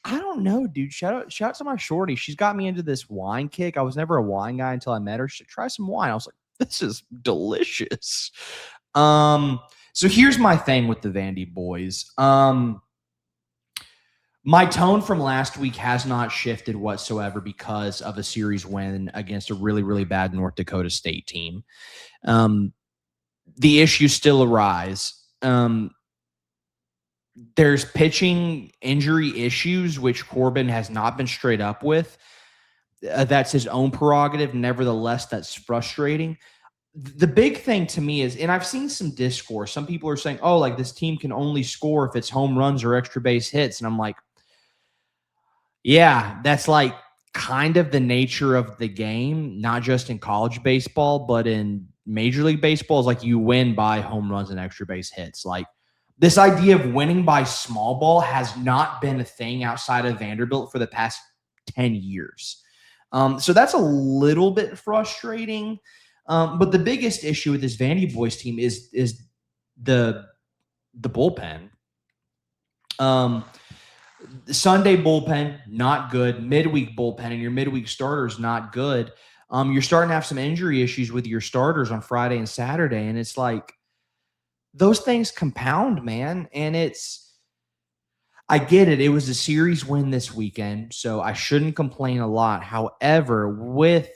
I don't know, dude. Shout out to my shorty. She's got me into this wine kick. I was never a wine guy until I met her. She said, try some wine. I was like, this is delicious. So here's my thing with the VandyBoys. My tone from last week has not shifted whatsoever because of a series win against a really, really bad North Dakota State team. The issues still arise. There's pitching injury issues, which Corbin has not been straight up with. That's his own prerogative. Nevertheless, that's frustrating. The big thing to me is, and I've seen some discourse, some people are saying, oh, like, this team can only score if it's home runs or extra base hits. And I'm like, yeah, that's like kind of the nature of the game, not just in college baseball, but in Major League Baseball, is like you win by home runs and extra base hits. Like, this idea of winning by small ball has not been a thing outside of Vanderbilt for the past 10 years. So that's a little bit frustrating. But the biggest issue with this VandyBoys team is the bullpen. The Sunday bullpen, not good. Midweek bullpen and your midweek starters, not good. You're starting to have some injury issues with your starters on Friday and Saturday, and it's like those things compound, man. And I get it. It was a series win this weekend, so I shouldn't complain a lot. However, with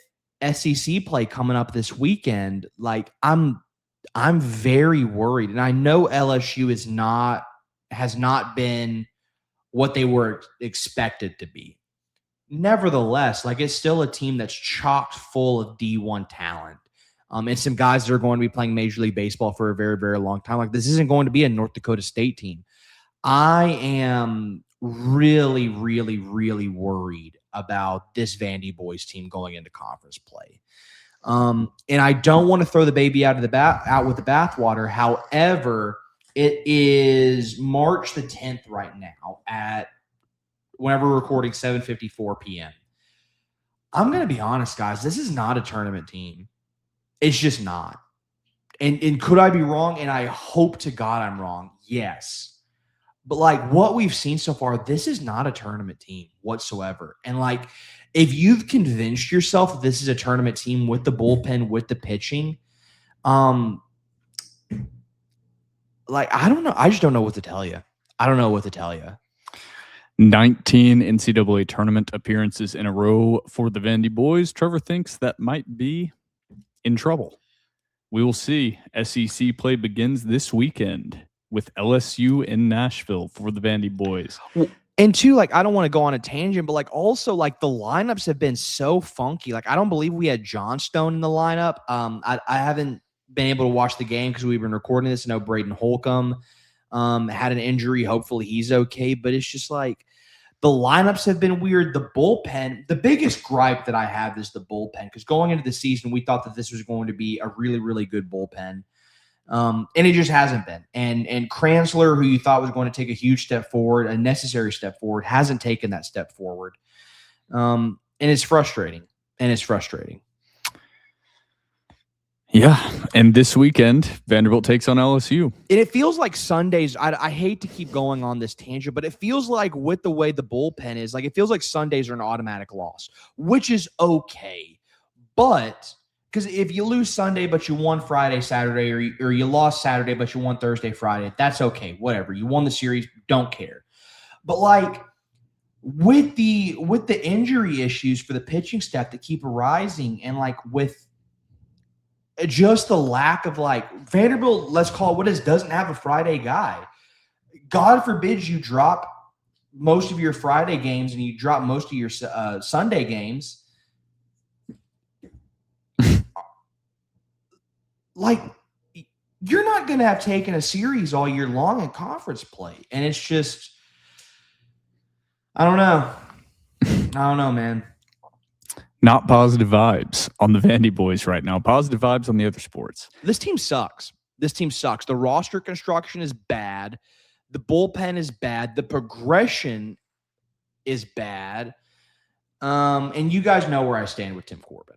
SEC play coming up this weekend, like I'm very worried, and I know LSU has not been what they were expected to be. Nevertheless, like it's still a team that's chocked full of D1 talent. And some guys that are going to be playing Major League Baseball for a very, very long time. Like this isn't going to be a North Dakota State team. I am really, really, really worried about this VandyBoys team going into conference play. And I don't want to throw the baby out with the bathwater. However, it is March the 10th right now at whenever we're recording 7:54 p.m. I'm going to be honest, guys. This is not a tournament team. It's just not. And could I be wrong? And I hope to God I'm wrong. Yes. But like what we've seen so far, this is not a tournament team whatsoever. And like if you've convinced yourself that this is a tournament team with the bullpen, with the pitching, like I don't know. I just don't know what to tell you. I don't know what to tell you. 19 NCAA tournament appearances in a row for the VandyBoys. Trevor thinks that might be in trouble. We will see. SEC play begins this weekend with LSU in Nashville for the VandyBoys. And two, like I don't want to go on a tangent, but like also like the lineups have been so funky. Like I don't believe we had Johnstone in the lineup. I haven't been able to watch the game because we've been recording this. I know Braden Holcomb had an injury. Hopefully he's okay. But it's just like the lineups have been weird. The bullpen, the biggest gripe that I have is the bullpen because going into the season, we thought that this was going to be a really, really good bullpen. And it just hasn't been. And Kranzler, who you thought was going to take a huge step forward, a necessary step forward, hasn't taken that step forward. And it's frustrating. Yeah. And this weekend, Vanderbilt takes on LSU. And it feels like Sundays. I hate to keep going on this tangent, but it feels like with the way the bullpen is, like it feels like Sundays are an automatic loss, which is okay. But because if you lose Sunday, but you won Friday, Saturday, or you lost Saturday, but you won Thursday, Friday, that's okay. Whatever. You won the series, don't care. But like with the injury issues for the pitching staff that keep arising, and like with just the lack of like Vanderbilt, let's call it what it is, doesn't have a Friday guy. God forbid you drop most of your Friday games and you drop most of your Sunday games. Like you're not going to have taken a series all year long in conference play. And it's just, I don't know, man. Not positive vibes on the VandyBoys right now. Positive vibes on the other sports. This team sucks. The roster construction is bad. The bullpen is bad. The progression is bad. And you guys know where I stand with Tim Corbin.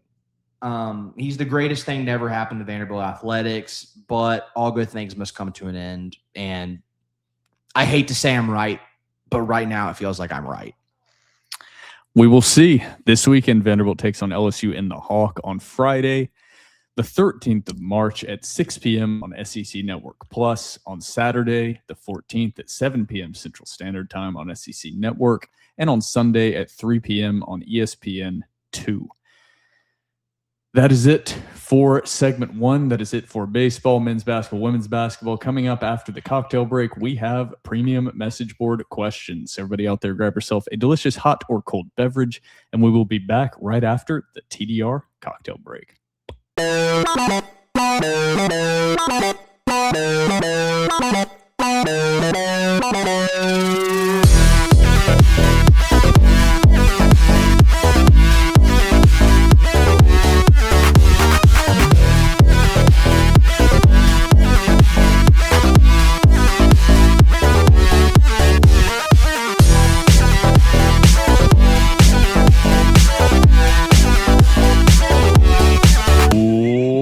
He's the greatest thing to ever happen to Vanderbilt athletics, but all good things must come to an end. And I hate to say I'm right, but right now it feels like I'm right. We will see. This weekend, Vanderbilt takes on LSU in the Hawk on Friday, the 13th of March at 6 p.m. on SEC Network Plus. On Saturday, the 14th at 7 p.m. Central Standard Time on SEC Network. And on Sunday at 3 p.m. on ESPN 2. That is it for segment one. That is it for baseball, men's basketball, women's basketball. Coming up after the cocktail break, we have premium message board questions. Everybody out there, grab yourself a delicious hot or cold beverage, and we will be back right after the TDR cocktail break.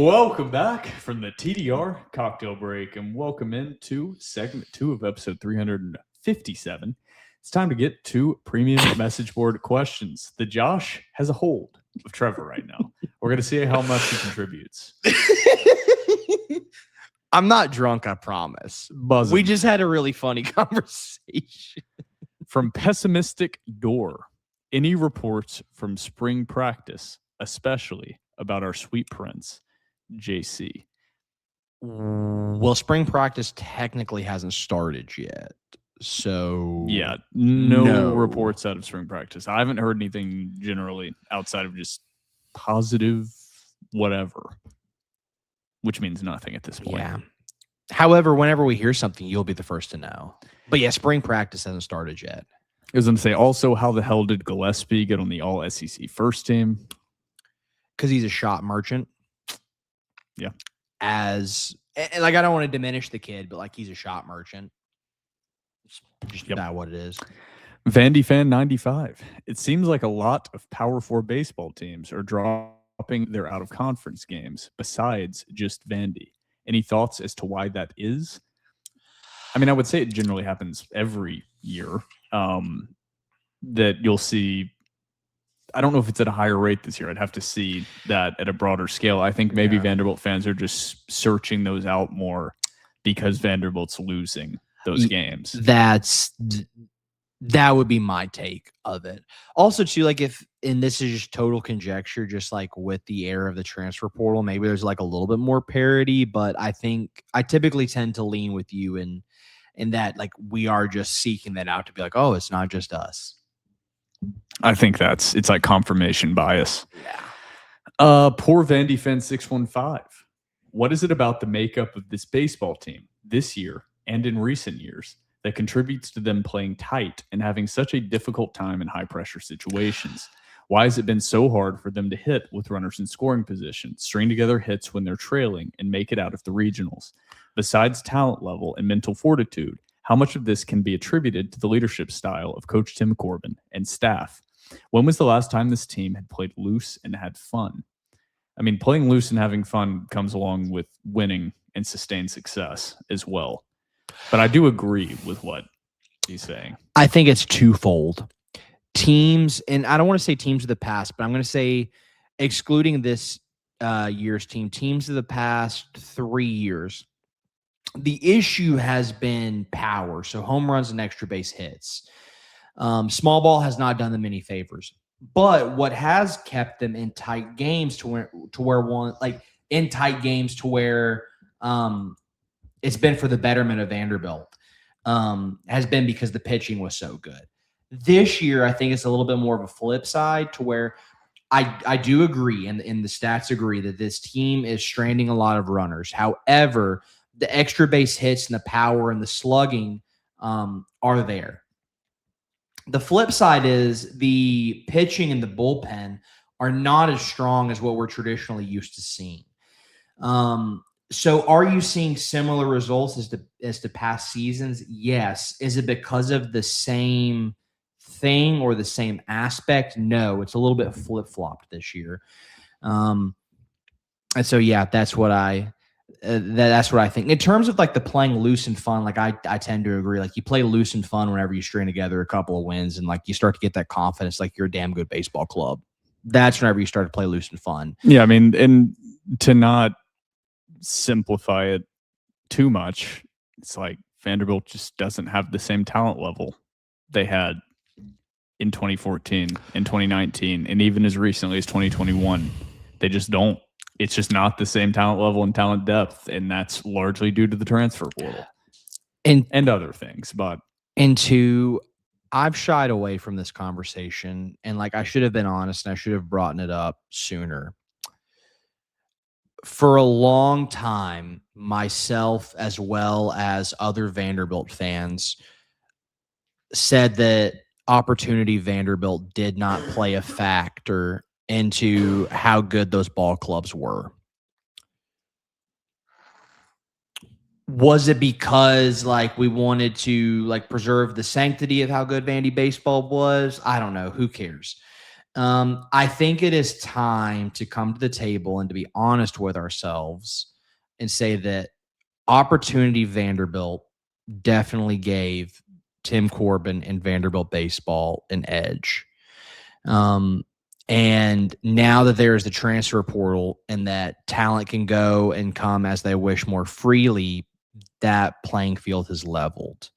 Welcome back from the TDR cocktail break, and welcome into segment 2 of episode 357. It's time to get to premium message board questions. The Josh has a hold of Trevor right now. We're going to see how much he contributes. I'm not drunk, I promise. Buzzing. We just had a really funny conversation. From pessimistic Dore, any reports from spring practice, especially about our sweet prince, JC? Well, spring practice technically hasn't started yet. So Yeah, no reports out of spring practice. I haven't heard anything generally outside of just positive whatever, which means nothing at this point. Yeah. However, whenever we hear something, you'll be the first to know. But yeah, spring practice hasn't started yet. I was going to say, also, how the hell did Gillespie get on the all SEC first team? Because he's a shot merchant. Yeah. And like, I don't want to diminish the kid, but like, he's a shot merchant. Just about what it is. Vandy Fan 95. It seems like a lot of Power 4 baseball teams are dropping their out of conference games besides just Vandy. Any thoughts as to why that is? I mean, I would say it generally happens every year. That you'll see. I don't know if it's at a higher rate this year. I'd have to see that at a broader scale. I think maybe Vanderbilt fans are just searching those out more because Vanderbilt's losing those games. That would be my take of it. Also, too, like and this is just total conjecture, just like with the era of the transfer portal, maybe there's like a little bit more parity, but I think I typically tend to lean with you in that, like, we are just seeking that out to be like, oh, it's not just us. I think it's like confirmation bias. Yeah. Poor Vandy fan 615. What is it about the makeup of this baseball team this year and in recent years that contributes to them playing tight and having such a difficult time in high-pressure situations? Why has it been so hard for them to hit with runners in scoring position, string together hits when they're trailing, and make it out of the regionals? Besides talent level and mental fortitude, how much of this can be attributed to the leadership style of Coach Tim Corbin and staff? When was the last time this team had played loose and had fun? I mean, playing loose and having fun comes along with winning and sustained success as well. But I do agree with what he's saying. I think it's twofold. Teams, and I don't want to say teams of the past, but I'm going to say, excluding this year's teams of the past 3 years, the issue has been power. So home runs and extra base hits. Small ball has not done them any favors. But what has kept them in tight games to where it's been for the betterment of Vanderbilt, has been because the pitching was so good. This year, I think it's a little bit more of a flip side to where I do agree, and the stats agree, that this team is stranding a lot of runners. However, the extra base hits and the power and the slugging are there. The flip side is the pitching and the bullpen are not as strong as what we're traditionally used to seeing. So are you seeing similar results as to past seasons? Yes. Is it because of the same thing or the same aspect? No, it's a little bit flip-flopped this year. And so, yeah, that's what I think. In terms of like the playing loose and fun, like I tend to agree. Like, you play loose and fun whenever you string together a couple of wins and like you start to get that confidence, like you're a damn good baseball club. That's whenever you start to play loose and fun. Yeah, I mean, and to not simplify it too much, it's like Vanderbilt just doesn't have the same talent level they had in 2014, in 2019, and even as recently as 2021. They just don't. It's just not the same talent level and talent depth, and that's largely due to the transfer portal and other things. But I've shied away from this conversation, and like I should have been honest, and I should have brought it up sooner. For a long time, myself as well as other Vanderbilt fans said that opportunity Vanderbilt did not play a factor into how good those ball clubs were. Was it because like we wanted to like preserve the sanctity of how good Vandy baseball was? I don't know. Who cares? I think it is time to come to the table and to be honest with ourselves and say that opportunity Vanderbilt definitely gave Tim Corbin and Vanderbilt baseball an edge. And now that there is the transfer portal and that talent can go and come as they wish more freely, that playing field has leveled.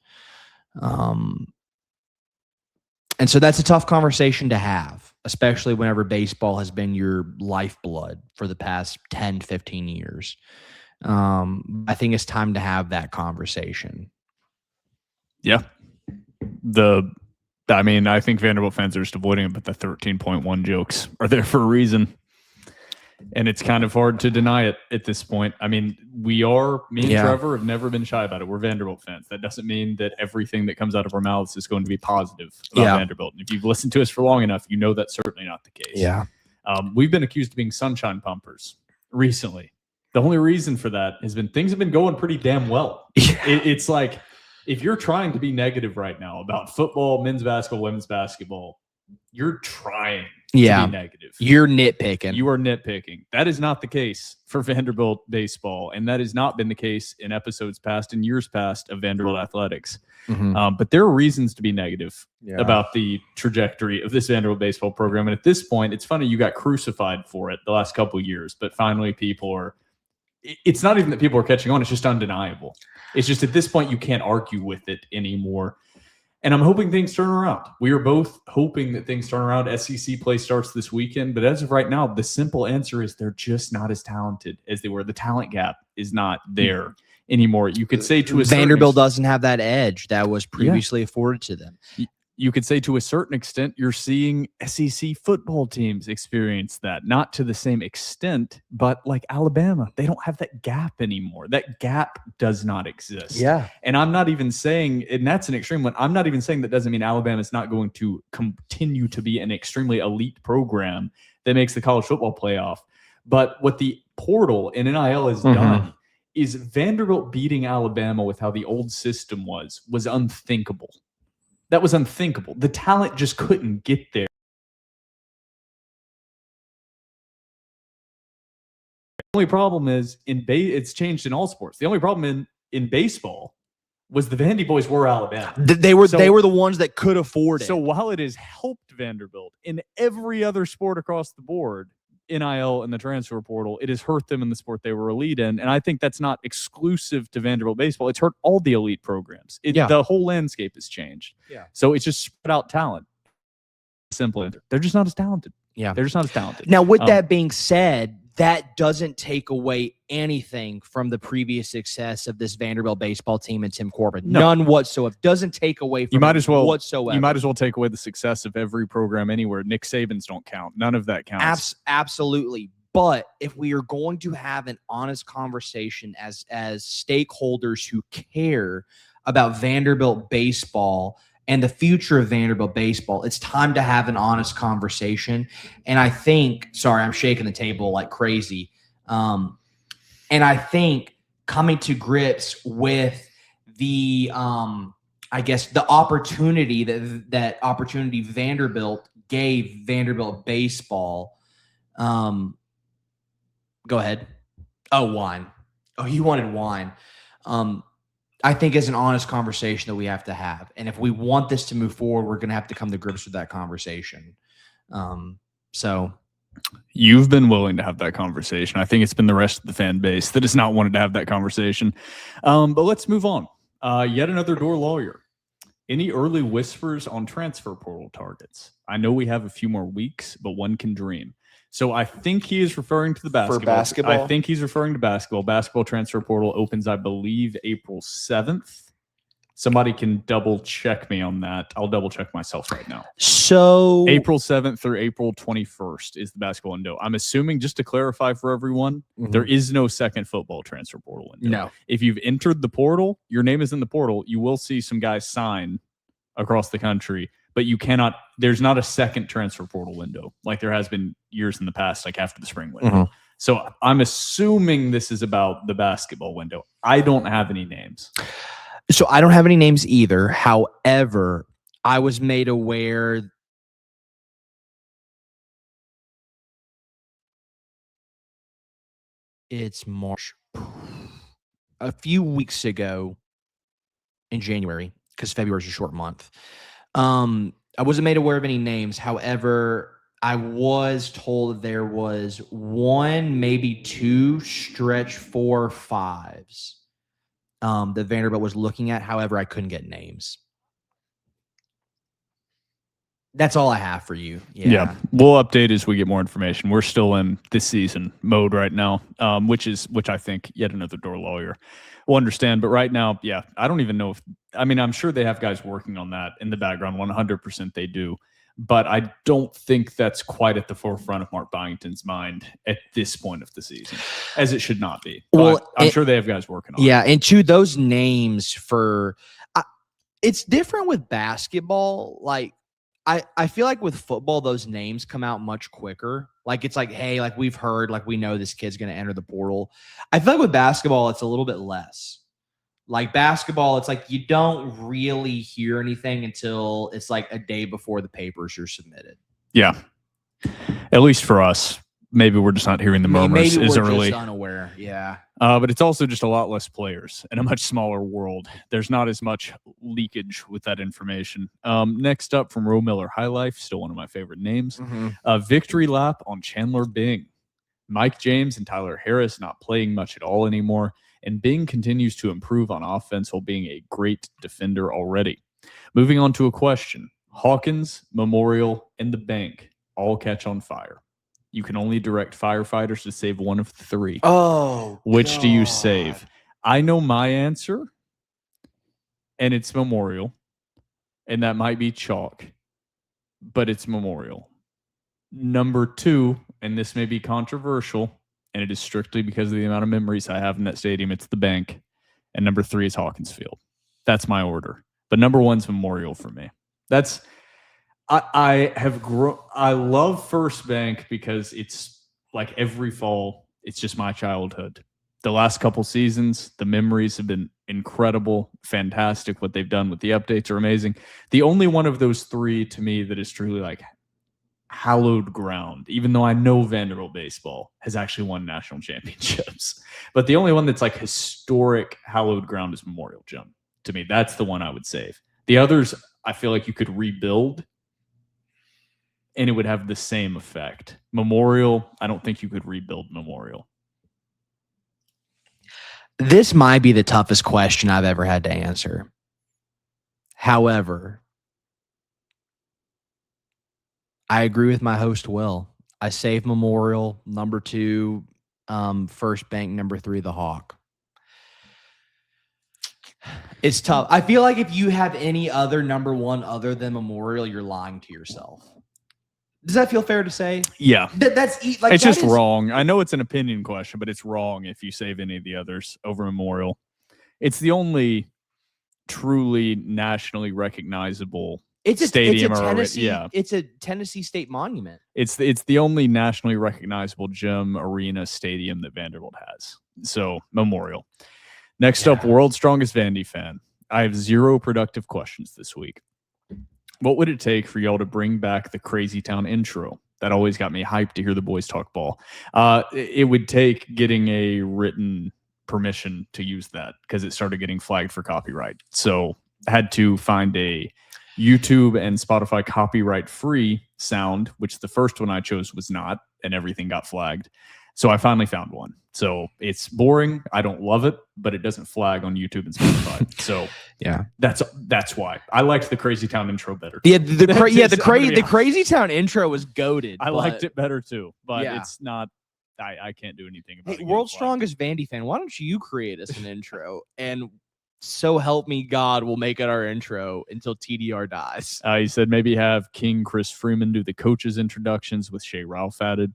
And so that's a tough conversation to have, especially whenever baseball has been your lifeblood for the past 10, 15 years. I think it's time to have that conversation. Yeah. I think Vanderbilt fans are just avoiding it, but the 13.1 jokes are there for a reason. And it's kind of hard to deny it at this point. I mean, me and Trevor have never been shy about it. We're Vanderbilt fans. That doesn't mean that everything that comes out of our mouths is going to be positive about Vanderbilt. And if you've listened to us for long enough, you know that's certainly not the case. Yeah. We've been accused of being sunshine pumpers recently. The only reason for that has been things have been going pretty damn well. Yeah. It's like, if you're trying to be negative right now about football, men's basketball, women's basketball, you're trying to be negative. You're nitpicking. You are nitpicking. That is not the case for Vanderbilt baseball, and that has not been the case in episodes past and years past of Vanderbilt athletics. Mm-hmm. But there are reasons to be negative about the trajectory of this Vanderbilt baseball program. And at this point, it's funny you got crucified for it the last couple of years, but finally people are – it's not even that people are catching on. It's just undeniable. It's just at this point you can't argue with it anymore. And I'm hoping things turn around. We are both hoping that things turn around. SEC play starts this weekend. But as of right now, the simple answer is they're just not as talented as they were. The talent gap is not there anymore. You could say to a Vanderbilt doesn't have that edge that was previously afforded to them. You could say to a certain extent, you're seeing SEC football teams experience that. Not to the same extent, but like Alabama, they don't have that gap anymore. That gap does not exist. Yeah. And I'm not even saying, and that's an extreme one, I'm not even saying that doesn't mean Alabama's not going to continue to be an extremely elite program that makes the college football playoff. But what the portal and NIL has done is Vanderbilt beating Alabama with how the old system was unthinkable. That was unthinkable. The talent just couldn't get there. The only problem is it's changed in all sports. The only problem in baseball was the VandyBoys were Alabama. They were the ones that could afford it. So while it has helped Vanderbilt in every other sport across the board, NIL and the transfer portal, it has hurt them in the sport they were elite in. And I think that's not exclusive to Vanderbilt baseball. It's hurt all the elite programs. The whole landscape has changed. Yeah. So it's just spread out talent. Simple. They're just not as talented. Yeah. They're just not as talented. Now, with that being said, that doesn't take away anything from the previous success of this Vanderbilt baseball team and Tim Corbin. No. None whatsoever. Doesn't take away from whatsoever. You might as well take away the success of every program anywhere. Nick Saban's don't count. None of that counts. Absolutely. But if we are going to have an honest conversation as stakeholders who care about Vanderbilt baseball and the future of Vanderbilt baseball, it's time to have an honest conversation. And I think, sorry, I'm shaking the table like crazy. And I think coming to grips with the, I guess, the opportunity that opportunity Vanderbilt gave Vanderbilt baseball. Go ahead. Oh, wine. Oh, you wanted wine. I think is an honest conversation that we have to have. And if we want this to move forward, we're going to have to come to grips with that conversation. So you've been willing to have that conversation. I think it's been the rest of the fan base that has not wanted to have that conversation. But let's move on. Yet another Dore lawyer. Any early whispers on transfer portal targets? I know we have a few more weeks, but one can dream. So I think he is referring to the basketball. For basketball? I think he's referring to basketball. Basketball transfer portal opens, I believe, April 7th. Somebody can double check me on that. I'll double check myself right now. So April 7th through April 21st is the basketball window. I'm assuming, just to clarify for everyone, there is no second football transfer portal window. No. If you've entered the portal, your name is in the portal, you will see some guys sign across the country. But you cannot, there's not a second transfer portal window like there has been years in the past, like after the spring window. So I'm assuming this is about the basketball window. I don't have any names. So I don't have any names either. However, I was made aware it's March. A few weeks ago in January, because February is a short month. I wasn't made aware of any names. However, I was told there was 1, maybe 2 stretch 4-5s that Vanderbilt was looking at. However, I couldn't get names. That's all I have for you. Yeah. We'll update as we get more information. We're still in this season mode right now, which I think yet another Dore lawyer will understand. But right now, yeah, I don't even know if, I mean, I'm sure they have guys working on that in the background. 100% they do. But I don't think that's quite at the forefront of Mark Byington's mind at this point of the season, as it should not be. But Well, I'm sure they have guys working on it. Yeah, and to those names for it's different with basketball. Like I feel like with football, those names come out much quicker. Like it's like, hey, like we've heard, like we know this kid's going to enter the portal. I feel like with basketball, it's a little bit less. Like basketball, it's like you don't really hear anything until it's like a day before the papers are submitted. Yeah. At least for us. Maybe we're just not hearing the murmurs Maybe as we're early. just unaware. Yeah. But it's also just a lot less players in a much smaller world. There's not as much leakage with that information. Next up from Roe Miller High Life, still one of my favorite names. Victory lap on Chandler Bing. Mike James and Tyler Harris not playing much at all anymore. And Bing continues to improve on offense while being a great defender already. Moving on to a question. Hawkins, Memorial, and the Bank all catch on fire. You can only direct firefighters to save one of the 3. Oh, which do you save? I know my answer, and it's Memorial, and that might be chalk, but it's Memorial. Number 2, and this may be controversial, and it is strictly because of the amount of memories I have in that stadium, it's the Bank, and number 3 is Hawkins Field. That's my order. But number 1's Memorial for me. That's I love First Bank because it's like every fall, it's just my childhood. The last couple seasons, the memories have been incredible, fantastic. What they've done with the updates are amazing. The only one of those 3 to me that is truly like hallowed ground, even though I know Vanderbilt baseball has actually won national championships, but the only one that's like historic hallowed ground is Memorial Gym. To me, that's the one I would save. The others, I feel like you could rebuild and it would have the same effect. Memorial, I don't think you could rebuild Memorial. This might be the toughest question I've ever had to answer. However, I agree with my host, Will. I save Memorial, number 2, First Bank, number 3, the Hawk. It's tough. I feel like if you have any other number 1 other than Memorial, you're lying to yourself. Does that feel fair to say? Yeah. That's like it's just wrong. I know it's an opinion question, but it's wrong if you save any of the others over Memorial. It's the only truly nationally recognizable stadium. It's a Tennessee State monument. It's the only nationally recognizable gym, arena, stadium that Vanderbilt has. So Memorial. Next up, World's Strongest Vandy Fan. I have 0 productive questions this week. What would it take for y'all to bring back the Crazy Town intro? That always got me hyped to hear the boys talk ball. It would take getting a written permission to use that because it started getting flagged for copyright. So I had to find a YouTube and Spotify copyright-free sound, which the first one I chose was not, and everything got flagged. So I finally found one. So it's boring. I don't love it, but it doesn't flag on YouTube and Spotify. So yeah, that's why I liked the Crazy Town intro better. Yeah, the Crazy Town intro was goated. I liked it better too, but it's not. I can't do anything about it. World's Strongest Vandy Fan. Why don't you create us an intro and so help me God, we'll make it our intro until TDR dies. He said maybe have King Chris Freeman do the coaches introductions with Shea Ralph added.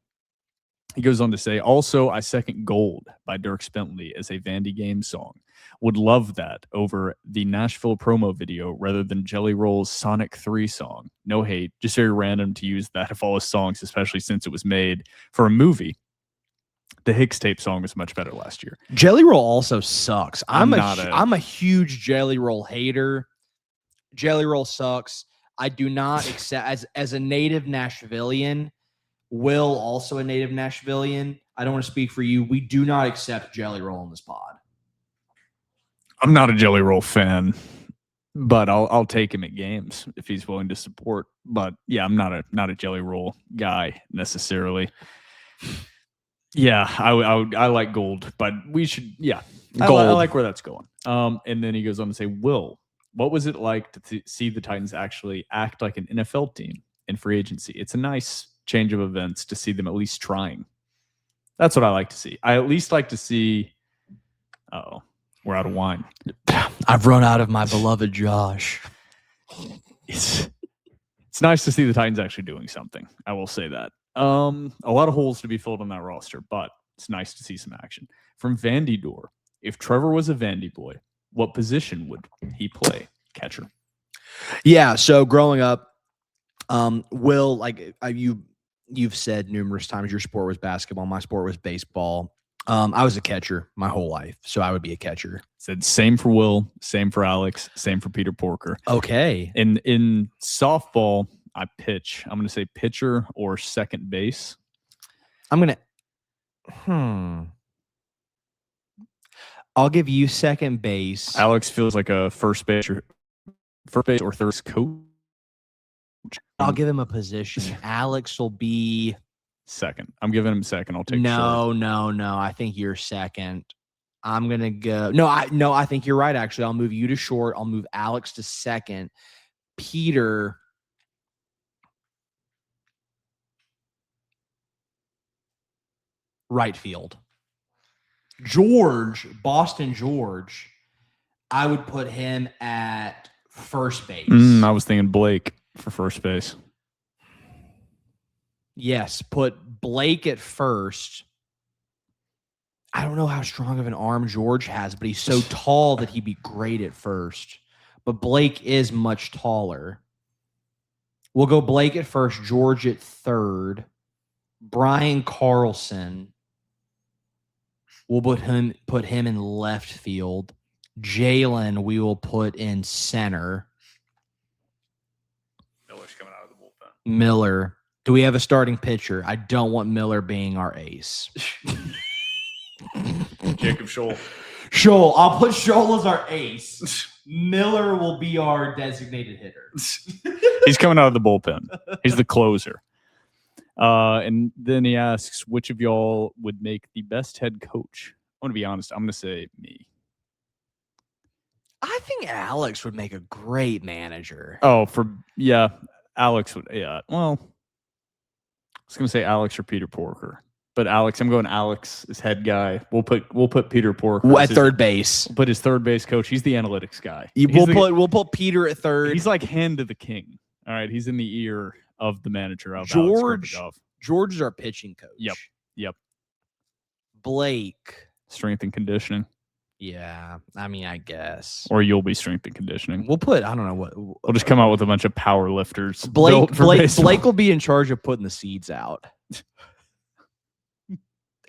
He goes on to say, also, I second Gold by Dirk Bentley as a Vandy game song. Would love that over the Nashville promo video rather than Jelly Roll's Sonic 3 song. No hate, just very random to use that of all his songs, especially since it was made for a movie. The Hicks tape song was much better last year. Jelly Roll also sucks. I'm a huge Jelly Roll hater. Jelly Roll sucks. I do not accept as a native Nashvilleian. Will, also a native Nashvilleian. I don't want to speak for you. We do not accept Jelly Roll in this pod. I'm not a Jelly Roll fan. but I'll take him at games if he's willing to support. But yeah, I'm not a jelly roll guy necessarily. Yeah, I like Gold, but we should I Gold. like where that's going. And then he goes on to say, Will, what was it like to see the Titans actually act like an NFL team in free agency? It's a nice change of events to see them at least trying. That's what I like to see. I at least like to see. Oh, we're out of wine. I've run out of my beloved Josh. It's nice to see the Titans actually doing something. I will say that. A lot of holes to be filled on that roster, but it's nice to see some action. From Vandy Dore, if Trevor was a Vandy boy, what position would he play? Catcher. Yeah. So growing up, Will, like you've said numerous times, your sport was basketball. My sport was baseball. I was a catcher my whole life, so I would be a catcher. Said same for Will, same for Alex, same for Peter Porker. Okay. In softball, I pitch. I'm going to say pitcher or second base. I'm going to I'll give you second base. Alex feels like a first base or third coach. I'll give him a position. Alex will be second. I'm giving him second. I'll take No. I think you're second. I'm going to go. No, I think you're right, actually. I'll move you to short. I'll move Alex to second. Peter. Right field. Boston George, I would put him at first base. I was thinking Blake for first base. Yes, put Blake at first. I don't know how strong of an arm George has, but he's so tall that he'd be great at first. But Blake is much taller. We'll go Blake at first, George at third. Brian Carlson. We'll put him in left field. Jalen, we will put in center. Miller's coming out of the bullpen. Miller. Do we have a starting pitcher? I don't want Miller being our ace. Jacob Scholl. Scholl. I'll put Scholl as our ace. Miller will be our designated hitter. He's coming out of the bullpen. He's the closer. And then he asks, which of y'all would make the best head coach? I'm going to be honest. I'm going to say me. I think Alex would make a great manager. Oh, Alex would. Yeah. Well, I was going to say Alex or Peter Porker. But Alex, I'm going Alex as head guy. We'll put Peter Porker at third base. We'll put his third base coach. He's the analytics guy. We'll put Peter at third. He's like hand to the king. All right. He's in the ear of the manager of George is our pitching coach. Yep. Blake. Strength and conditioning. Yeah. I mean, I guess. Or you'll be strength and conditioning. We'll put, I don't know what. We'll just come out with a bunch of power lifters. Blake will be in charge of putting the seeds out.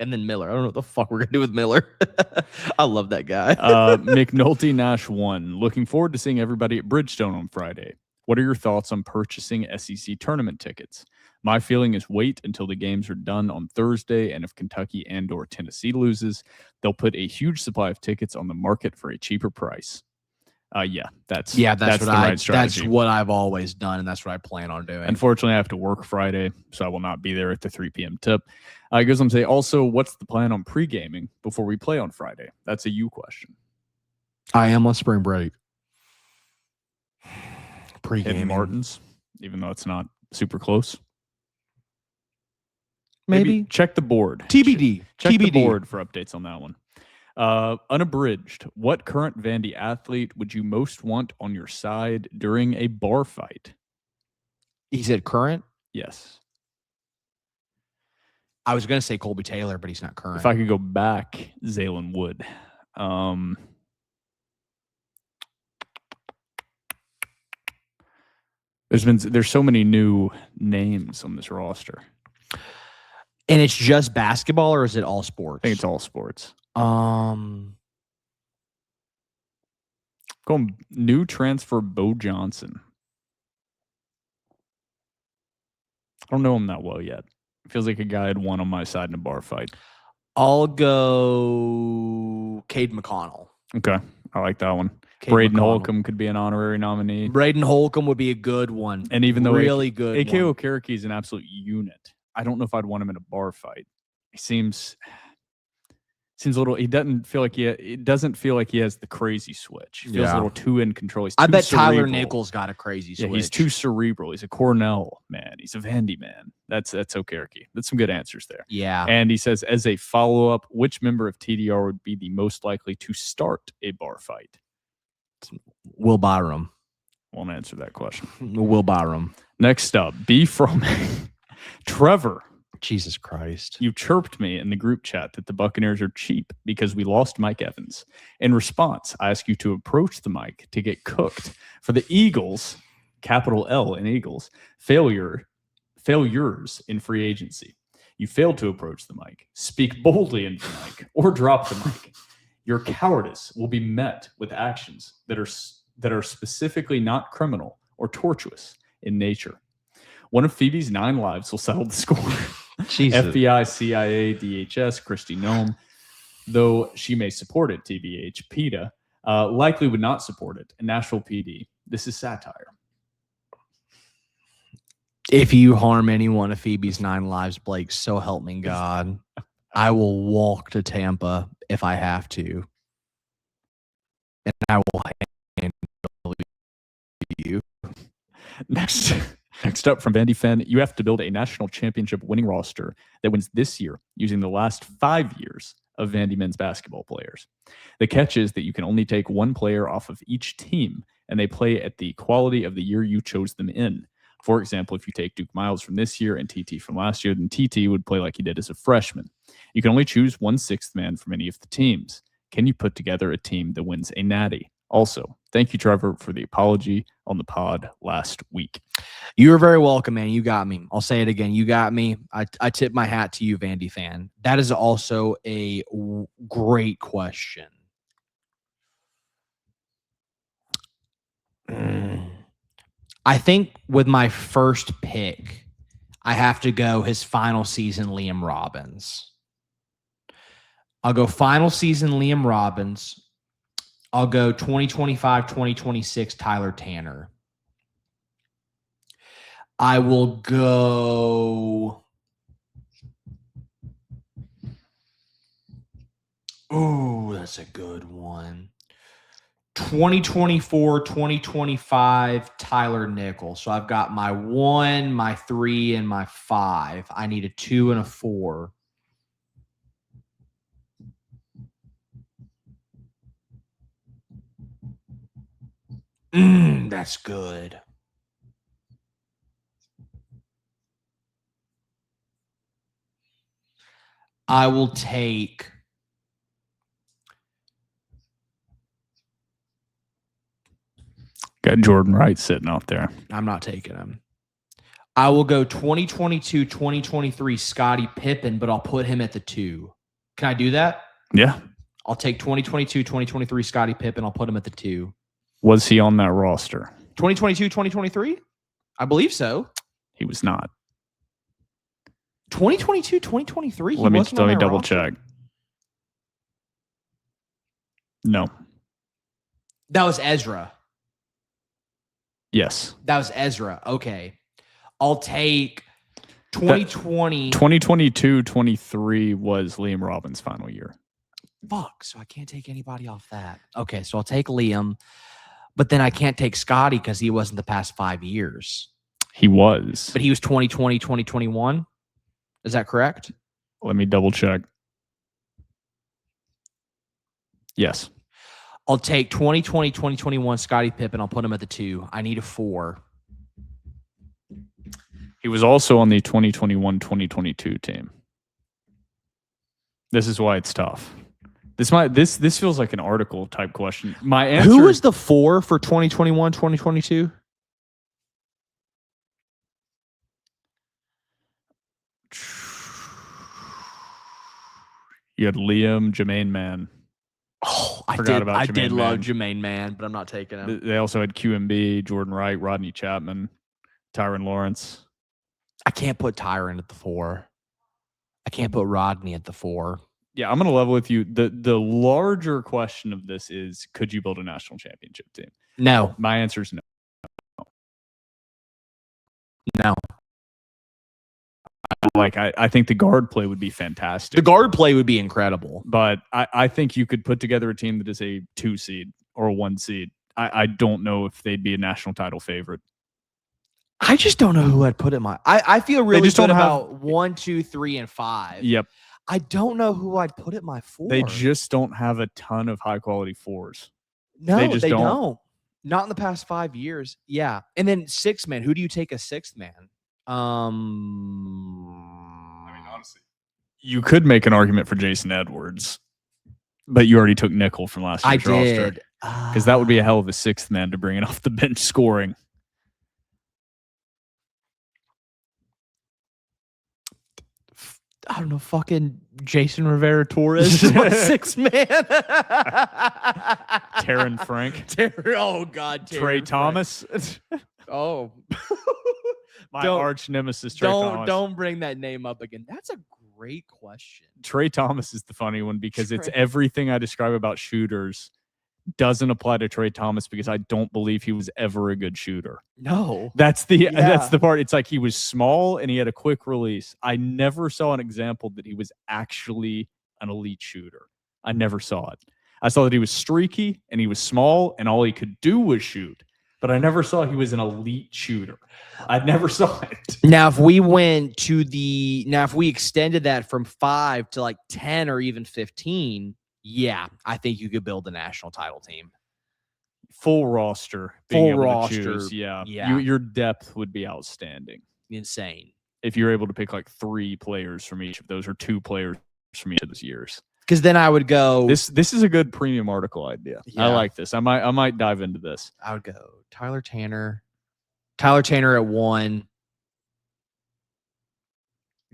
And then Miller. I don't know what the fuck we're going to do with Miller. I love that guy. McNulty Nash 1. Looking forward to seeing everybody at Bridgestone on Friday. What are your thoughts on purchasing SEC tournament tickets? My feeling is wait until the games are done on Thursday, and if Kentucky and/or Tennessee loses, they'll put a huge supply of tickets on the market for a cheaper price. That's the right strategy. That's what I've always done, and that's what I plan on doing. Unfortunately, I have to work Friday, so I will not be there at the 3 p.m. tip. He goes on to say, also, what's the plan on pre-gaming before we play on Friday? That's a you question. I am on spring break. Pre-gaming. In Martins, even though it's not super close. Maybe check the board. TBD. Check TBD. the board for updates on that one. Unabridged. What current Vandy athlete would you most want on your side during a bar fight? He said current? Yes. I was going to say Colby Taylor, but he's not current. If I could go back, Zaylen Wood. There's so many new names on this roster. And it's just basketball, or is it all sports? I think it's all sports. Going new transfer Bo Johnson. I don't know him that well yet. Feels like a guy I'd won on my side in a bar fight. I'll go Cade McConnell. Okay. I like that one. Cade Braden McConnell. Holcomb could be an honorary nominee. Braden Holcomb would be a good one. And even though really good A.K. one. Okereke is an absolute unit, I don't know if I'd want him in a bar fight. He seems a little. He doesn't feel like it doesn't feel like he has the crazy switch. He feels a little too in control. He's I too bet Tyler cerebral. Nichols got a crazy switch. Yeah, he's too cerebral. He's a Cornell man. He's a Vandy man. That's Okereke. That's some good answers there. Yeah. And he says, as a follow-up, which member of TDR would be the most likely to start a bar fight? Will Byrum. Won't answer that question. Will Byrum. Next up, B from Trevor. Jesus Christ. You chirped me in the group chat that the Buccaneers are cheap because we lost Mike Evans. In response, I ask you to approach the mic to get cooked for the Eagles, capital L in Eagles, failures in free agency. You failed to approach the mic, speak boldly into the mic, or drop the mic. Your cowardice will be met with actions that are specifically not criminal or tortuous in nature. One of Phoebe's 9 lives will settle the score. Jesus. FBI, CIA, DHS, Christy Nome, though she may support it, TBH, PETA, likely would not support it, and Nashville PD. This is satire. If you harm any one of Phoebe's 9 lives, Blake, so help me God, I will walk to Tampa if I have to. And I will handle you. Next up from Vandy Fan, you have to build a national championship winning roster that wins this year using the last 5 years of Vandy men's basketball players. The catch is that you can only take one player off of each team, and they play at the quality of the year you chose them in. For example, if you take Duke Miles from this year and TT from last year, then TT would play like he did as a freshman. You can only choose 1/6 man from any of the teams. Can you put together a team that wins a natty? Also, thank you, Trevor, for the apology on the pod last week. You are very welcome, man. You got me. I'll say it again. You got me. I tip my hat to you, Vandy fan. That is also a great question. I think with my first pick, I have to go his final season, Liam Robbins. I'll go final season, Liam Robbins. I'll go 2025, 2026, Tyler Tanner. I will go. Oh, that's a good one. 2024, 2025, Tyler Nichols. So I've got my 1, my 3, and my 5. I need a 2 and a 4. That's good. I will take. Got Jordan Wright sitting out there. I'm not taking him. I will go 2022, 2023 Scottie Pippen, but I'll put him at the 2. Can I do that? Yeah. I'll take 2022, 2023 Scottie Pippen. I'll put him at the 2. Was he on that roster? 2022, 2023? I believe so. He was not. 2022, 2023? Let me double check. No. That was Ezra. Yes. That was Ezra. Okay. I'll take 2020. 2022, 23 was Liam Robbins' final year. Fuck. So I can't take anybody off that. Okay. So I'll take Liam, but then I can't take Scotty because he wasn't the past 5 years. He was. But he was 2020, 2021. Is that correct? Let me double check. Yes. I'll take 2020, 2021 Scottie Pippen. I'll put him at the 2. I need a 4. He was also on the 2021-2022 team. This is why it's tough. This feels like an article type question. My answer. Who was the 4 for 2021, 2022? You had Liam, Jermaine Mann. Oh, I Forgot did. about I Jermaine did love Mann. Jermaine Mann, but I'm not taking him. They also had QMB, Jordan Wright, Rodney Chapman, Tyron Lawrence. I can't put Tyron at the 4. I can't put Rodney at the 4. Yeah, I'm going to level with you. The larger question of this is, could you build a national championship team? No. My answer is no. No. Like, I think the guard play would be fantastic. The guard play would be incredible. But I think you could put together a team that is a 2 seed or a 1 seed. I don't know if they'd be a national title favorite. I just don't know who I'd put in my. I feel really just good don't have- about 1, 2, 3, and 5. Yep. I don't know who I'd put at my 4. They just don't have a ton of high quality 4s. no, they just don't. don't. Not in the past 5 years. Yeah, and then 6 man. Who do you take as 6th man? Honestly, you could make an argument for Jason Edwards, but you already took Nickel from last year's roster. did Because that would be a hell of a 6th man to bring it off the bench scoring. I don't know, fucking Jason Rivera Torres is my 6th man. Taryn Frank. Oh God, Trey Taryn Frank. Thomas. Oh, My Don't- arch nemesis, Trey Thomas. don't bring that name up again. That's a great question. Trey Thomas is the funny one because it's Trey- everything I describe about shooters doesn't apply to Trey Thomas because I don't believe he was ever a good shooter. No, That's the Yeah. part. It's like he was small and he had a quick release. I never saw an example that he was actually an elite shooter. I never saw it. I saw that he was streaky and he was small and all he could do was shoot. But I never saw he was an elite shooter. I never saw it. Now, if we if we extended that from 5 to like 10 or even 15, yeah, I think you could build a national title team. Full roster. being Full able to choose, roster, yeah. yeah. Your depth would be outstanding Insane. if you're able to pick like 3 players from each of those or 2 players from each of those years. Because then I would go. This is a good premium article idea. Yeah. I like this. I might dive into this. I would go Tyler Tanner at 1.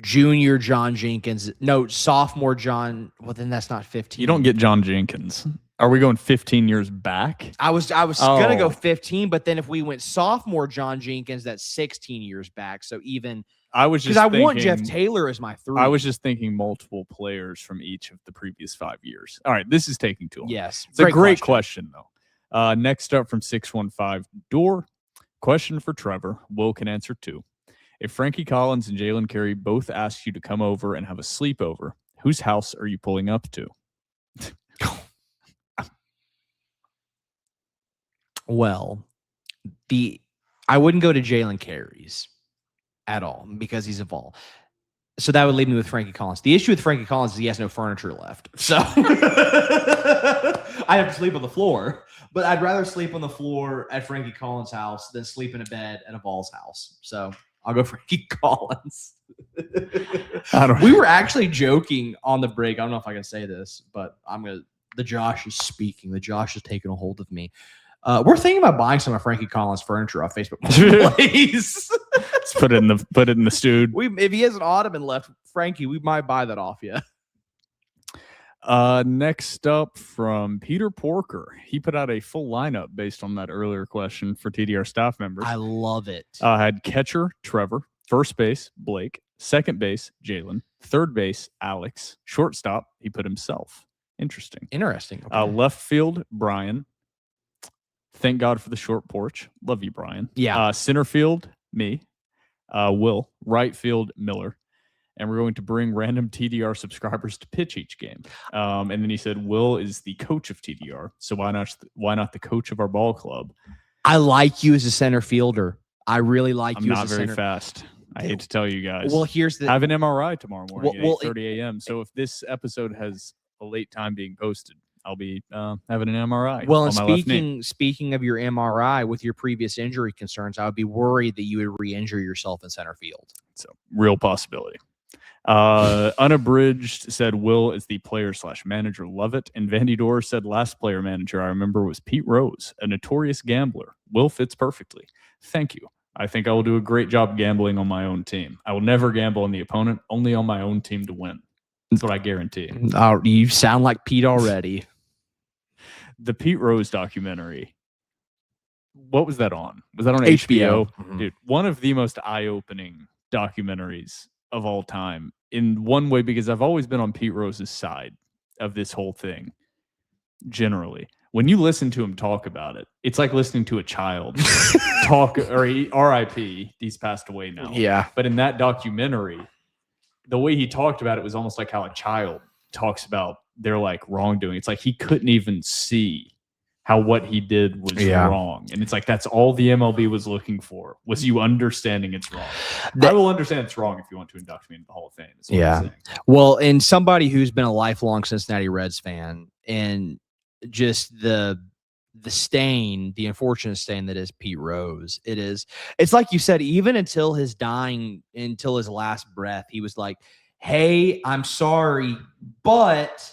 Junior John Jenkins. No, sophomore John. Well, then that's not 15. You don't get John Jenkins. Are we going 15 years back? I was gonna go Oh. 15, but then if we went sophomore John Jenkins, that's 16 years back. So even I was because just I want Jeff thinking- Taylor as my 3. I was just thinking multiple players from each of the previous 5 years. All right, this is taking too long. yes, It's a great question, though. Next up from 615, Dore. Question for Trevor. Will can answer too. If Frankie Collins and Jalen Carey both ask you to come over and have a sleepover, whose house are you pulling up to? Well, I wouldn't go to Jalen Carey's at all because he's a Vol. So that would leave me with Frankie Collins. The issue with Frankie Collins is he has no furniture left. So I have to sleep on the floor. But I'd rather sleep on the floor at Frankie Collins' house than sleep in a bed at a Vol's house. So I'll go Frankie Collins. We were actually joking on the break. I don't know if I can say this, but the Josh is speaking. The Josh is taking a hold of me. We're thinking about buying some of Frankie Collins furniture off Facebook Marketplace. Let's put it in the stewed. If he has an ottoman left, Frankie, we might buy that off you. Next up from Peter Porker. He put out a full lineup based on that earlier question for TDR staff members. I love it. Had catcher Trevor, first base Blake, second base Jalen, third base Alex, shortstop he put himself. Interesting. Interesting. Okay. Left field Brian. Thank God for the short porch. Love you, Brian. Yeah. Center field me. Will. Right field Miller. And we're going to bring random TDR subscribers to pitch each game. And then he said, Will is the coach of TDR. So why not the coach of our ball club? I like you as a center fielder. I really like I'm you not as a very center. I hate to tell you guys. Well, here's the I have an MRI tomorrow morning Well, at 8:30 a.m. So if this episode has a late time being posted, I'll be having an MRI. well, on and my left knee. speaking of your MRI with your previous injury concerns, I would be worried that you would re-injure yourself in center field. So real possibility. Unabridged said Will is the player/manager. Love it. And Vandy Dore said last player manager I remember was Pete Rose, a notorious gambler. Will fits perfectly. Thank you. I think I will do a great job gambling on my own team. I will never gamble on the opponent, only on my own team to win. That's what I guarantee. You sound like Pete already. The Pete Rose documentary. What was that on? Was that on HBO? Mhm. Dude, one of the most eye-opening documentaries of all time in one way, because I've always been on Pete Rose's side of this whole thing. Generally, when you listen to him talk about it, it's like listening to a child talk, or RIP, he's passed away now. Yeah. But in that documentary, the way he talked about it was almost like how a child talks about their like wrongdoing. It's like he couldn't even see how what he did was wrong. And it's like, that's all the MLB was looking for, was you understanding it's wrong. I will understand it's wrong if you want to induct me into the Hall of Fame. Yeah. Well, and somebody who's been a lifelong Cincinnati Reds fan, and just the stain, the unfortunate stain that is Pete Rose. It's like you said, even until his last breath, he was like, hey, I'm sorry, but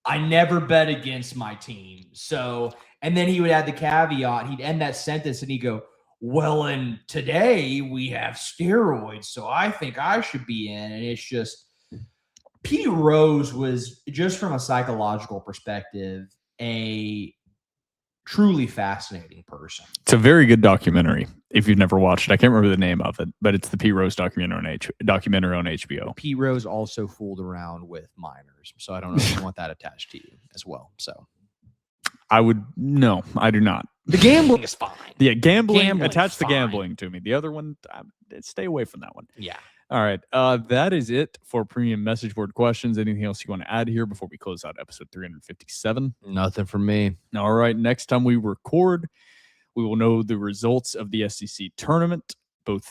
I never bet against my team. So, and then he would add the caveat, he'd end that sentence and he'd go, well, and today we have steroids, so I think I should be in. And it's just, Pete Rose was, just from a psychological perspective, a truly fascinating person. It's a very good documentary. If you've never watched it, I can't remember the name of it, but it's the Pete Rose documentary on HBO. Pete Rose also fooled around with minors, so I don't know if you want that attached to you as well. So I do not. The gambling is fine. Yeah, gambling Gambling's attach the fine. gambling to me. The other one, stay away from that one. Yeah. All right. That is it for premium message board questions. Anything else you want to add here before we close out episode 357? Nothing from me. All right. Next time we record, we will know the results of the SEC tournament. We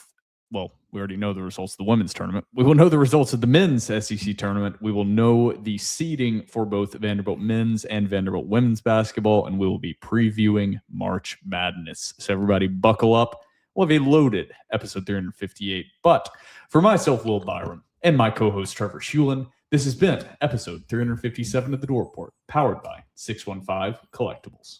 already know the results of the women's tournament. We will know the results of the men's SEC tournament. We will know the seeding for both Vanderbilt men's and Vanderbilt women's basketball, and we will be previewing March Madness. So everybody buckle up. We'll have a loaded episode 358. But for myself, Will Byrum, and my co-host Trevor Hulan, this has been episode 357 of the Dore Report, powered by 615 Collectibles.